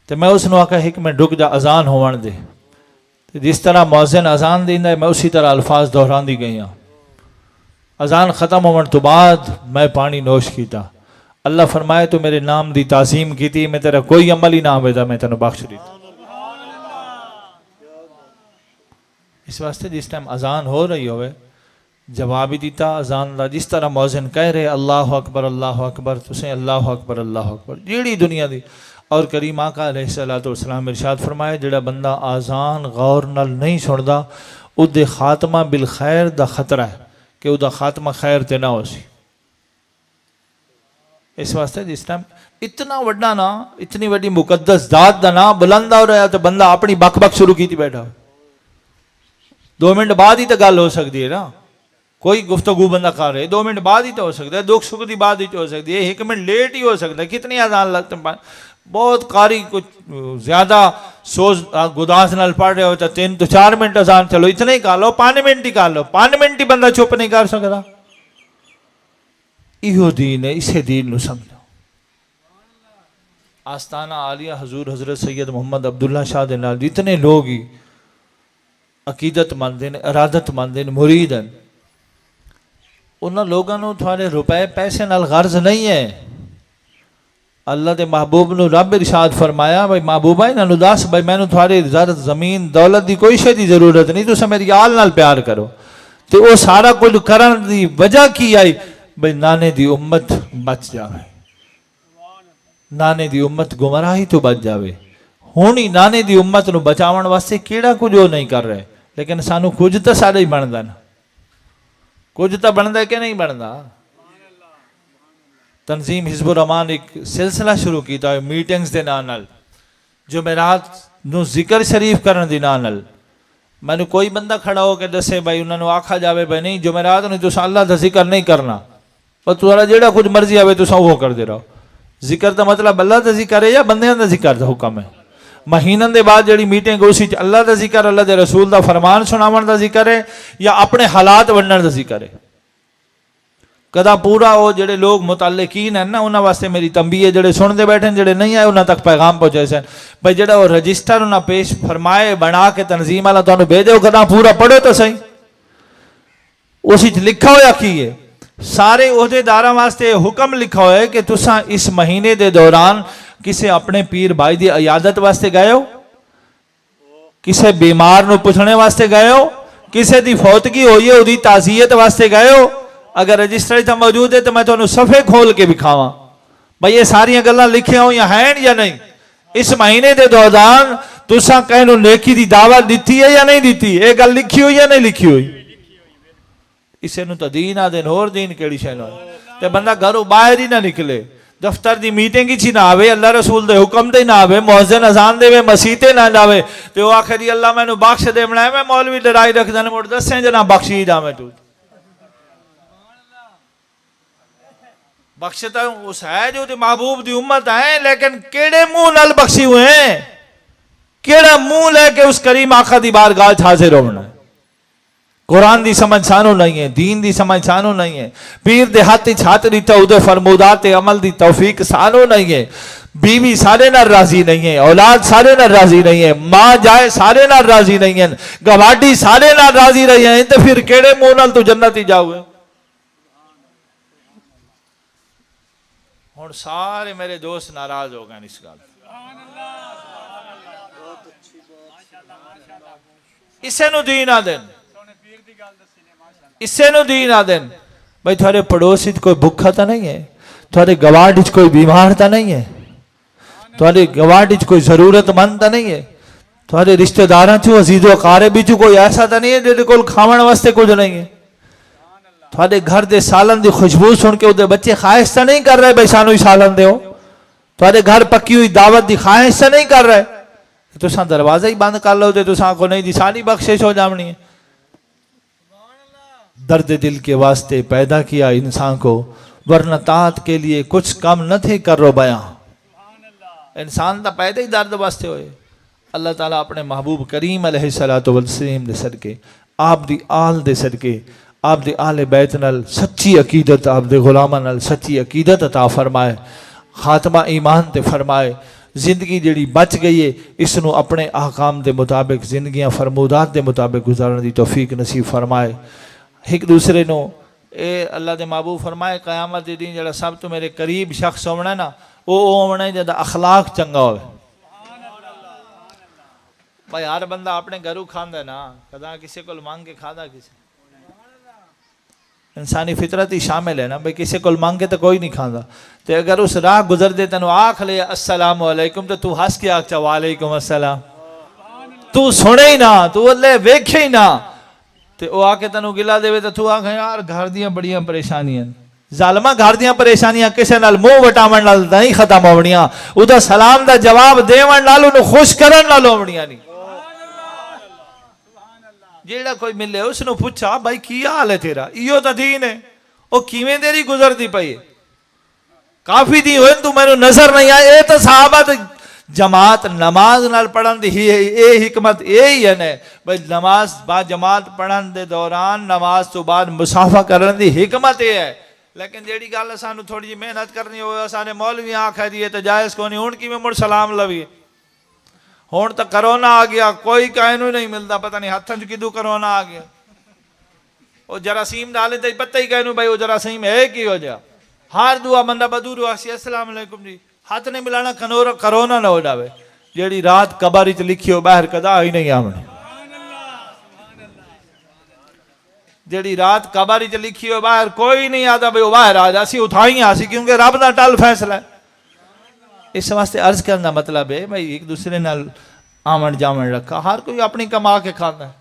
तो मैं उसने आखा एक मिनट रुक जा अजान होवन दे। तो जिस तरह मौज़िन अजान देंदा है मैं उसी तरह अल्फाज दोहरांदी गई हाँ। अजान ख़त्म होने तो बाद मैं पानी नोश किया। अल्लाह फरमाए तो मेरे नाम की ताज़ीम की थी, मैं तेरा कोई अमल ही ना होता मैं तेन बख्श दी। इस वास्ते जिस टाइम अजान हो रही होवे जवाब ही दिता अजान का, जिस तरह मौज़िन कह रहे अल्लाह अकबर तुसें अल्लाह अकबर जीड़ी दुनिया दी। और करीम आका अलैहिस्सलाम इरशाद फरमाए जेड़ा बंदा आजान गौर नाल नहीं सुनता उदे खात्मा बिल खैर दा खतरा है कि उदा खात्मा खैर ते ना हो सी। इस वास्ते जिस टाइम इतना वड्डा ना, इतनी वड्डी मुकद्दस जात दा ना बुलंद हो रहा तो बंदा अपनी बक बक शुरू की बैठा, 2 मिनट बाद ही तो गल हो सकती है ना। कोई गुफ्तगू बंदा कर रहे 2 मिनट बाद ही तो हो सकता है, दुख सुख की बात ही तो हो सकती है, 1 मिनट लेट ही हो सकता है। कितनी आसान लगता, बहुत कारी कुछ ज्यादा सोच गुदास नाल पढ़ रहे हो तो 3 तो 4 मिनट आसान, चलो इतना ही कर लो, 5 मिनट ही कर लो, 5 मिनट ही बंदा चुप नहीं कर सकता। इहो दीन है, इसे दीन को समझो। आस्ताना आलिया हजूर हजरत सैयद मोहम्मद अब्दुल्ला शाह दे नाल जितने लोग ही अकीदत मंद ने, इरादत मंद ने, मुरीद हैं, उन्होंने लोगों को थोड़े रुपए पैसे नाल गर्ज नहीं है। अल्लाह के महबूब न रब इरशाद फरमाया भाई महबूबा इन्होंने दस भाई मैंने थोड़ी जमीन दौलत की कोई शे की जरूरत नहीं, तुम मेरी आल नाल प्यार करो। तो वो सारा कुछ करन दी वजह की आई भाई नाने दी उम्मत बच जाए, नाने दी उम्मत गुमराही तो बच जाए। हुण ही नाने दी उम्मत नूं बचावन वास्ते केड़ा कुछ वो नहीं कर रहे, लेकिन सानू कुछ तो सारे ही बनदा ना, कुछ तो बनदा कि नहीं बनदा। तंजीम हिज़्बुर रहमान एक सिलसिला शुरू किया है मीटिंग्स के नाल, जुमेरात नूं जिक्र शरीफ करन दी नाल। मैनू कोई बंदा खड़ा हो के दसे भाई उन्होंने आखा जाए भाई नहीं जुमेरात नूं तुसीं अल्लाह दा जिक्र नहीं करना, पर तुहाड़ा जेड़ा कुछ मर्जी आवे तुसीं वो करदे रहो। जिक्र का मतलब अल्लाह दा जिक्र है या बंदियां दा जिक्र दा हुक्म है। महीनों के बाद जी मीटिंग उस अल्लाह का जिक्र, अल्लाह के रसूल का फरमान सुनावन का जिक्र है या अपने हालात वंडण का जिक्र है। कदा पूरा वो जोड़े लोग मुतल्लिकीन हैं ना उन्होंने वास्ते मेरी तंबी है, जोड़े सुनते बैठे जोड़े नहीं आए उन्होंने तक पैगाम पहुँचाए सन भाई जो वो रजिस्टर उन्हें पेश फरमाए बना के तंजीम वाला तुहानू भेजे कदा पूरा पढ़ो तो सही। उस लिखा होया की है सारे उहदेदारां वास्ते हुक्म लिखा हुआ है कि तुसां इस महीने के दौरान किसी अपने पीर भाई की इयादत वास्ते गए हो, किसी बीमार नूं पुछने वास्ते गए हो, किसी की फौतगी हुई है उसकी ताज़ियत वास्ते गए हो। अगर रजिस्टर इतना मौजूद है तो मैं तुहानू सफ़े खोल के विखावा भाई ये सारियां गल्लां लिखियां हुई हैं या नहीं। इस महीने के दौरान तुसां कहनू नेकी की दावत दी है या नहीं दी, ये गल लिखी हुई या नहीं लिखी हुई। इसे नूं तां दीन आदे होर दीन केड़ी शै नाल ते बंदा घरों बाहर ही ना निकले, दफ्तर की मीटिंग ही ना आवे, अल्लाह रसूल के हुक्म ते ना आवे, मुअज्जिन अजान देवे मसीते ना जावे तो वो आखे जी अल्लाह मैनू बख्श दे बनाए मैं मौलवी लड़ाई रख देने मुड़ दसें जना बख्शी जावे तू। बख्श तो उस है जो महबूब की उम्मत है, लेकिन केड़े मुंह नाल बख्शी हुए हैं, केड़ा मुंह लेके उस करीम आका दी बारगाह हाजिर होना। कुरान की समझ सानू नहीं है, दीन की समझ सानू नहीं है, पीर दे हाथ छात दीता उदे फरमूदात अमल की तौफीक सानू नहीं है, बीवी सारे नाल राजी नहीं है, औलाद सारे नाल राजी नहीं है, मां जाए सारे नाल राजी नहीं है, गवाडी सारे नाल राजी रही है, तो फिर केड़े मुंह नाल तू जन्नत ही जाओगे। हुण सारे मेरे दोस्त नाराज हो गए इस गल, इसे नूं दीन आ देन, इसे नूं दीन आ देन भाई थोड़े पड़ोस कोई भुखा तो नहीं है, थोड़े गवाड़ कोई बीमार तो नहीं है, थोड़े गवाड़ कोई जरूरतमंद तो नहीं है, थोड़े रिश्तेदार अजीजो अकारिब कोई ऐसा तो नहीं है जिहदे कोल खावन वास्ते कुछ नहीं है। थोड़े घर के सालन की खुशबू सुन के उहदे बच्चे ख्वाहिश तो नहीं कर रहे भाई सानू ही सालन दो, थोड़े घर पक्की हुई दावत की ख्वाहिश तो नहीं कर रहे, तुसां दरवाजा ही बंद कर लो तो तुसां को नहीं जी सारी बख्शिश हो जानी है। दर्द दिल के वास्ते पैदा किया इंसान को, वरना तात के लिए कुछ कम न थे कर रो बयां। इंसान तो पैदा ही दर्द वास्ते होए। अल्लाह ताला अपने महबूब करीम अलैहिस्सलातु वस्सलाम दे सदके, आप दी आल दे सदके, आप दे आले बैत नाल सच्ची अकीदत, आप दे गुलामां नाल सच्ची अकीदत अता फरमाए, खात्मा ईमान ते फरमाए। जिंदगी जिहड़ी बच गई है इसनों अपने अहकाम के मुताबिक जिंदगियां फरमूदात के मुताबिक गुजारने की तौफीक नसीब फरमाए। एक दूसरे नो ये अल्लाह के महबूब फरमाए कयामत के दिन जो सब तो मेरे करीब शख्स होना ना वो होना है जिहदा अखलाक चंगा हो। भाई हर बंदा अपने घरों खांदा ना, कदा किसी को मांग के खादा, किसी इंसानी फितरत ही शामिल है ना भाई किसी को मांगे तो कोई नहीं खाता। तो अगर उस राह गुजर दे तेन आख ले अस्सलाम वालेकुम तो तू हंस के आख वालेकुम अस्सलाम, तू सुने ही ना, तू अल्ले वेखे ही ना, तो वह आके तेन गिला दे तो तू आख यार घर दियां बड़ियां परेशानियां, जालमा घर दियां परेशानियां किसी नाल मुंह वटावन नाल नहीं खत्म होवणियां, उहदा सलाम दा जवाब देवन नाल उहनूं खुश करन नाल होवणियां नहीं। जेड़ा कोई मिले उसनूं पुछा भाई की हाल है तेरा, इहो तो दीन है, वो किवें तेरी गुजरती पई, काफी दी होए तू मैनूं नजर नहीं आया। ये तो सहाबा जमात नमाज नाल पढ़न दी ये हिकमत यही है ने भाई नमाज बा जमात पढ़न दे दौरान नमाज तो बाद मुसाफा करन दी हिकमत ये है। लेकिन जेड़ी गल सानू थोड़ी जी मेहनत करनी हो सारे मौलवी आख है जी ये तो जायज़ को नहीं, हुण किवें मुड़ सलाम लवीए, हुण तो करोना आ गया कोई कहनू नहीं मिलता, पता नहीं हथन च किदू करोना आ गया, वो जरासीम डाले तो पता ही कहनू भाई वो जरासीम है कि हो जा, हर दुआ बंदा बदूर वासी अस्सलाम वालेकुम जी, हाथ नहीं मिलाना करोना ना हो जावे। जेड़ी रात कबर च लिखी हो बाहर कदा ही नहीं आवनी। जेड़ी रात कबर च लिखी हो बाहर कोई नहीं आता भाई बाहर आ जासी उठाई आसी, क्योंकि रब दा टल फैसला है। इस वास्ते अर्ज करना मतलब है भाई एक दूसरे नाल आमन जामन रखा। हर कोई अपनी कमा के खाता है,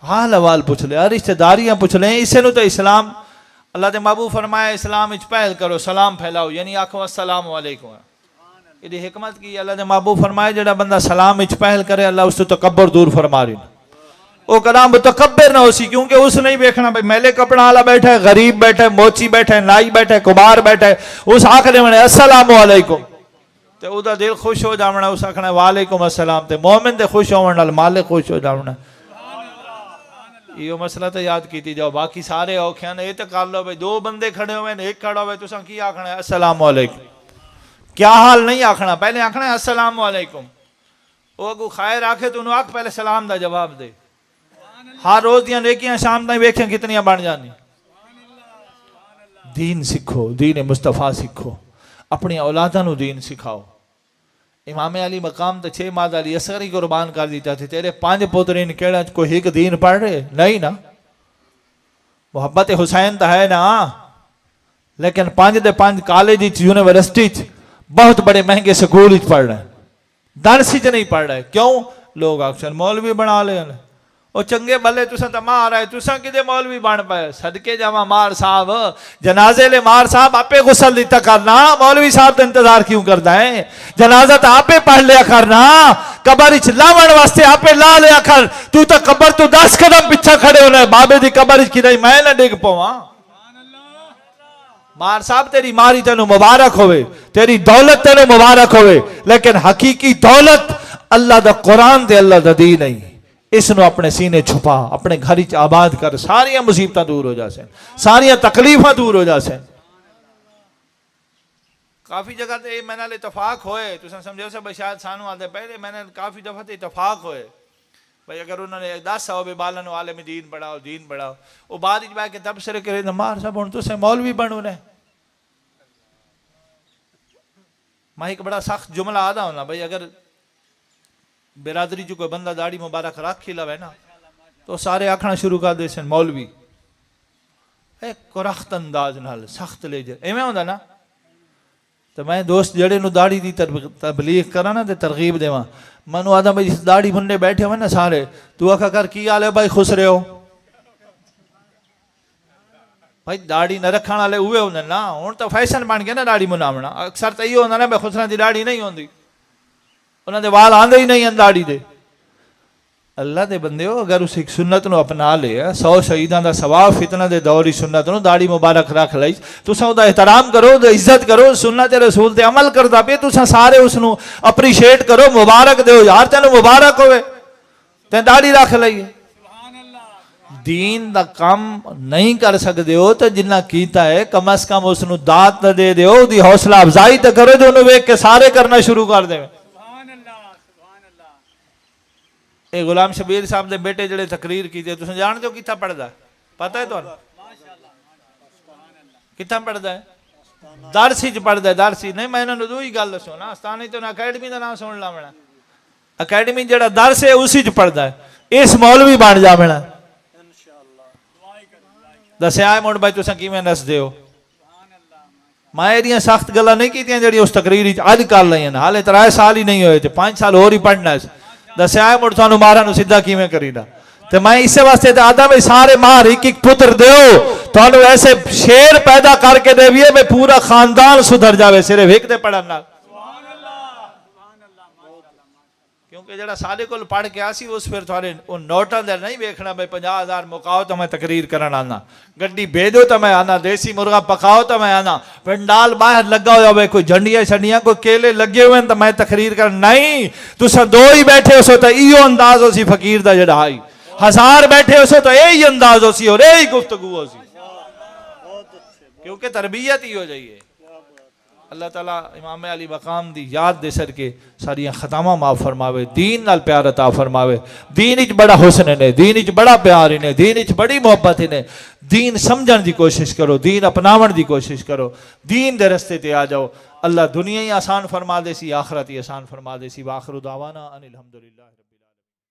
हाल हवाल पुछ ले, रिश्तेदारियां पुछ ले। इसे नु तो इस्लाम अल्लाह के महबूब फरमाया इस्लाम इच पहल करो, सलाम फैलाओ, यानी आखो अस्सलाम वालेकुम। ये हिकमत की अल्लाह के महबूब फरमाया जेड़ा बंदा सलाम इच पहल करे अल्लाह उससे तकब्बर दूर फरमा रही। वो कलाम मुतकब्बिर ना होसी, क्योंकि उस नहीं देखना भाई मैले कपड़ा वाला बैठा है, गरीब बैठा है, मोची बैठा है, नाई बैठा है, कुमार बैठा है, उस आखने में अस्सलाम वालेकुम तो उदा दिल खुश हो जावना। उस आखना वालेकुम अस्सलाम ते मोमिन दे खुश होवन नाल मालिक खुश हो जावना। यो मसला तो याद कीती जाओ। बाकी सारे औखे ने ये तो कर लो भाई, दो बंदे खड़े हुए ने एक खड़ा हुए तुसा की आखना है अस्सलाम वालेकुम, क्या हाल नहीं आखना, पहले आखना है अस्सलाम वालेकुम। वो अगू खैर आखे तो आख पहले सलाम दा जवाब दे। हर रोज दियां नेकियां शाम ताईं वेखियां कितनियां बन जानी। दीन सीखो, दीन मुस्तफा सीखो, अपनी औलादा नू दीन सिखाओ। इमाम अली मकाम तो 6 माह अली असगर ही कुर्बान कर दिता थे। तेरे 5 पुत्र इन केड़ा कोई एक दीन पढ़ रहे नहीं ना। मोहब्बत हुसैन तो है ना, लेकिन 5 दे 5 कॉलेज यूनिवर्सिटी बहुत बड़े महंगे स्कूल पढ़ रहे, दरस नहीं पढ़ रहे। क्यों? लोग अक्सर मौलवी बना ले। वो चंगे भले तुसा तो मार आए, तुसा किदे मौलवी बन पाए? सदके जावा मार साहब, जनाजे ले मार साहब आपे गुसल दिता करना, मौलवी साहब तो इंतजार क्यों करता है? जनाजा तो आपे पढ़ लिया करना, कबर च लावन वास्ते आपे ला लिया कर। तू तो कबर तू 10 कदम पीछा खड़े होना, बाबे दी कबर च कि मैं ना डिग पवा। मार साहब तेरी मारी तेन मुबारक होवे, तेरी दौलत तेन मुबारक होवे, लेकिन हकीकी दौलत अल्लाह दा कुरान ते अल्लाह दा दीन नहीं। इसनु अपने सीने छुपा, अपने घर च आबाद कर, सारिया मुसीबत दूर हो जासे, सारिया तकलीफा दूर हो जासे। काफी जगह ते मैंने इतफाक होए, तुम समझो से शायद सानू आते पहले मैंने काफी दफा तो इतफाक होए भाई अगर उन्होंने 10 हो बालन वाले में दीन बढ़ाओ, दीन बढ़ाओ, वो बाद बह के तब सिर करे मार साहब हूँ तुसे मौलवी बनू ने। मैं एक बड़ा सख्त जुमला आदा होना भाई, अगर बिरादरी जो कोई बंदा दाढ़ी मुबारक रख ही लवे ना तो सारे आखना शुरू कर दे मौलवी कुरख्त अंदाज नाल सख्त लेजर इवें होंदा ना। तो मैं दोस्त जड़े नु दाढ़ी दी तबलीग करा ना ते तरगीब देवा, मनु आदा भाई दाढ़ी मुंडे बैठे हुए ना सारे, तू आखा कर की हाल है भाई खुश रहे हो भाई। दाढ़ी न रखने वाले उहे होंदे ना, हुण तो फैशन बन गया ना दाढ़ी मुनावना। अक्सर तो इहो होंदा ना भाई खुसरा दी दाढ़ी नहीं होंदी, उन्होंने वाल आंदे ही नहीं दाढ़ी दे। अल्लाह दे बंदे हो, अगर उस एक सुन्नत नु अपना ले 100 शहीदां दा सवाब फितना दे दौर ही सुन्नत नु दाढ़ी मुबारक रख लई, तुसा ओदा एहतराम करो, इज्जत करो, सुन्नत रसूल ते अमल करदा पे, तुसा सारे उसनु अप्रीशिएट करो, मुबारक दो यार तेन मुबारक होवे ते दाढ़ी रख लई। दीन दा काम नहीं कर सकते हो तो जिन्ना कीता है कम अज कम उसनु दात न दे दो, ओदी हौसला अफजाई तो करो जो वेख के सारे करना शुरू कर दे। ये गुलाम शबीर साहब दे बेटे जड़े तकरीर की तुम जानते हो कितना पढ़दा है? पता है तुहानू कितना पढ़दा है? दरसी च पढ़दा है। दरसी नहीं, मैं इन्होंने दो ही गल दसो ना, स्थानी तो अकैडमी का नाम सुन लावना, अकैडमी जड़ा दरस है उसी च पढ़दा है, इस मौलवी बन जावना। दसिया है मुड़ भाई तुसा किवें नसदे हो? मैं एरिया सख्त गल्लां नहीं कीतियां जड़ी उस तकरीर च अज कर लईयां, हाले 3 साल ही नहीं होए थे, 5 साल होर ही पढ़ना है। दसिया है मुड़ तुहानू मारा नू सीधा किवें करीदा। ते मैं इस वास्ते तो आदा भाई सारे मार एक एक पुत्र दो, तुहानू ऐसे शेर पैदा करके देविए भाई पूरा खानदान सुधर जावे सिर्फ एक दे पढ़न नाल। क्योंकि जड़ा सारे कोल पढ़ के आसी उस फिर थोड़े उन नोटां दे नहीं वेखना भाई 50,000 मुकाओ तो मैं तकरीर करन आना, गड्डी भेजो तो मैं आना, देसी मुर्गा पकाओ तो मैं आना, पंडाल बाहर लगा हो जाए, कोई झंडियां छंडियां कोई केले लगे हुए तो मैं तकरीर कर नहीं। तुसा 2 ही बैठे हो सो तो इहो अंदाज हो सी फकीर दा जड़ा आई, 1000 बैठे हो सो तो यही अंदाज हो सी और यही गुफ्तगू हो सी, क्योंकि तरबियत ही हो जाइए। अल्लाह ताला इमाम अली मकाम दी याद दे सर के सारियां खतामा माफ़ फरमावे, दीन नाल प्यार अता फरमावे। दीन इच बड़ा हुस्न ने, दीन इच बड़ा प्यार ने, दीन इच बड़ी मोहब्बत ने। दीन समझण की कोशिश करो, दीन अपनावण की कोशिश करो, दीन दे रस्ते ते आ जाओ। अल्लाह दुनिया ही आसान फरमा दे सी, आखरत ही आसान फरमा दे सी। वाखिरु दावाना अनिल हम्दुलिल्लाह।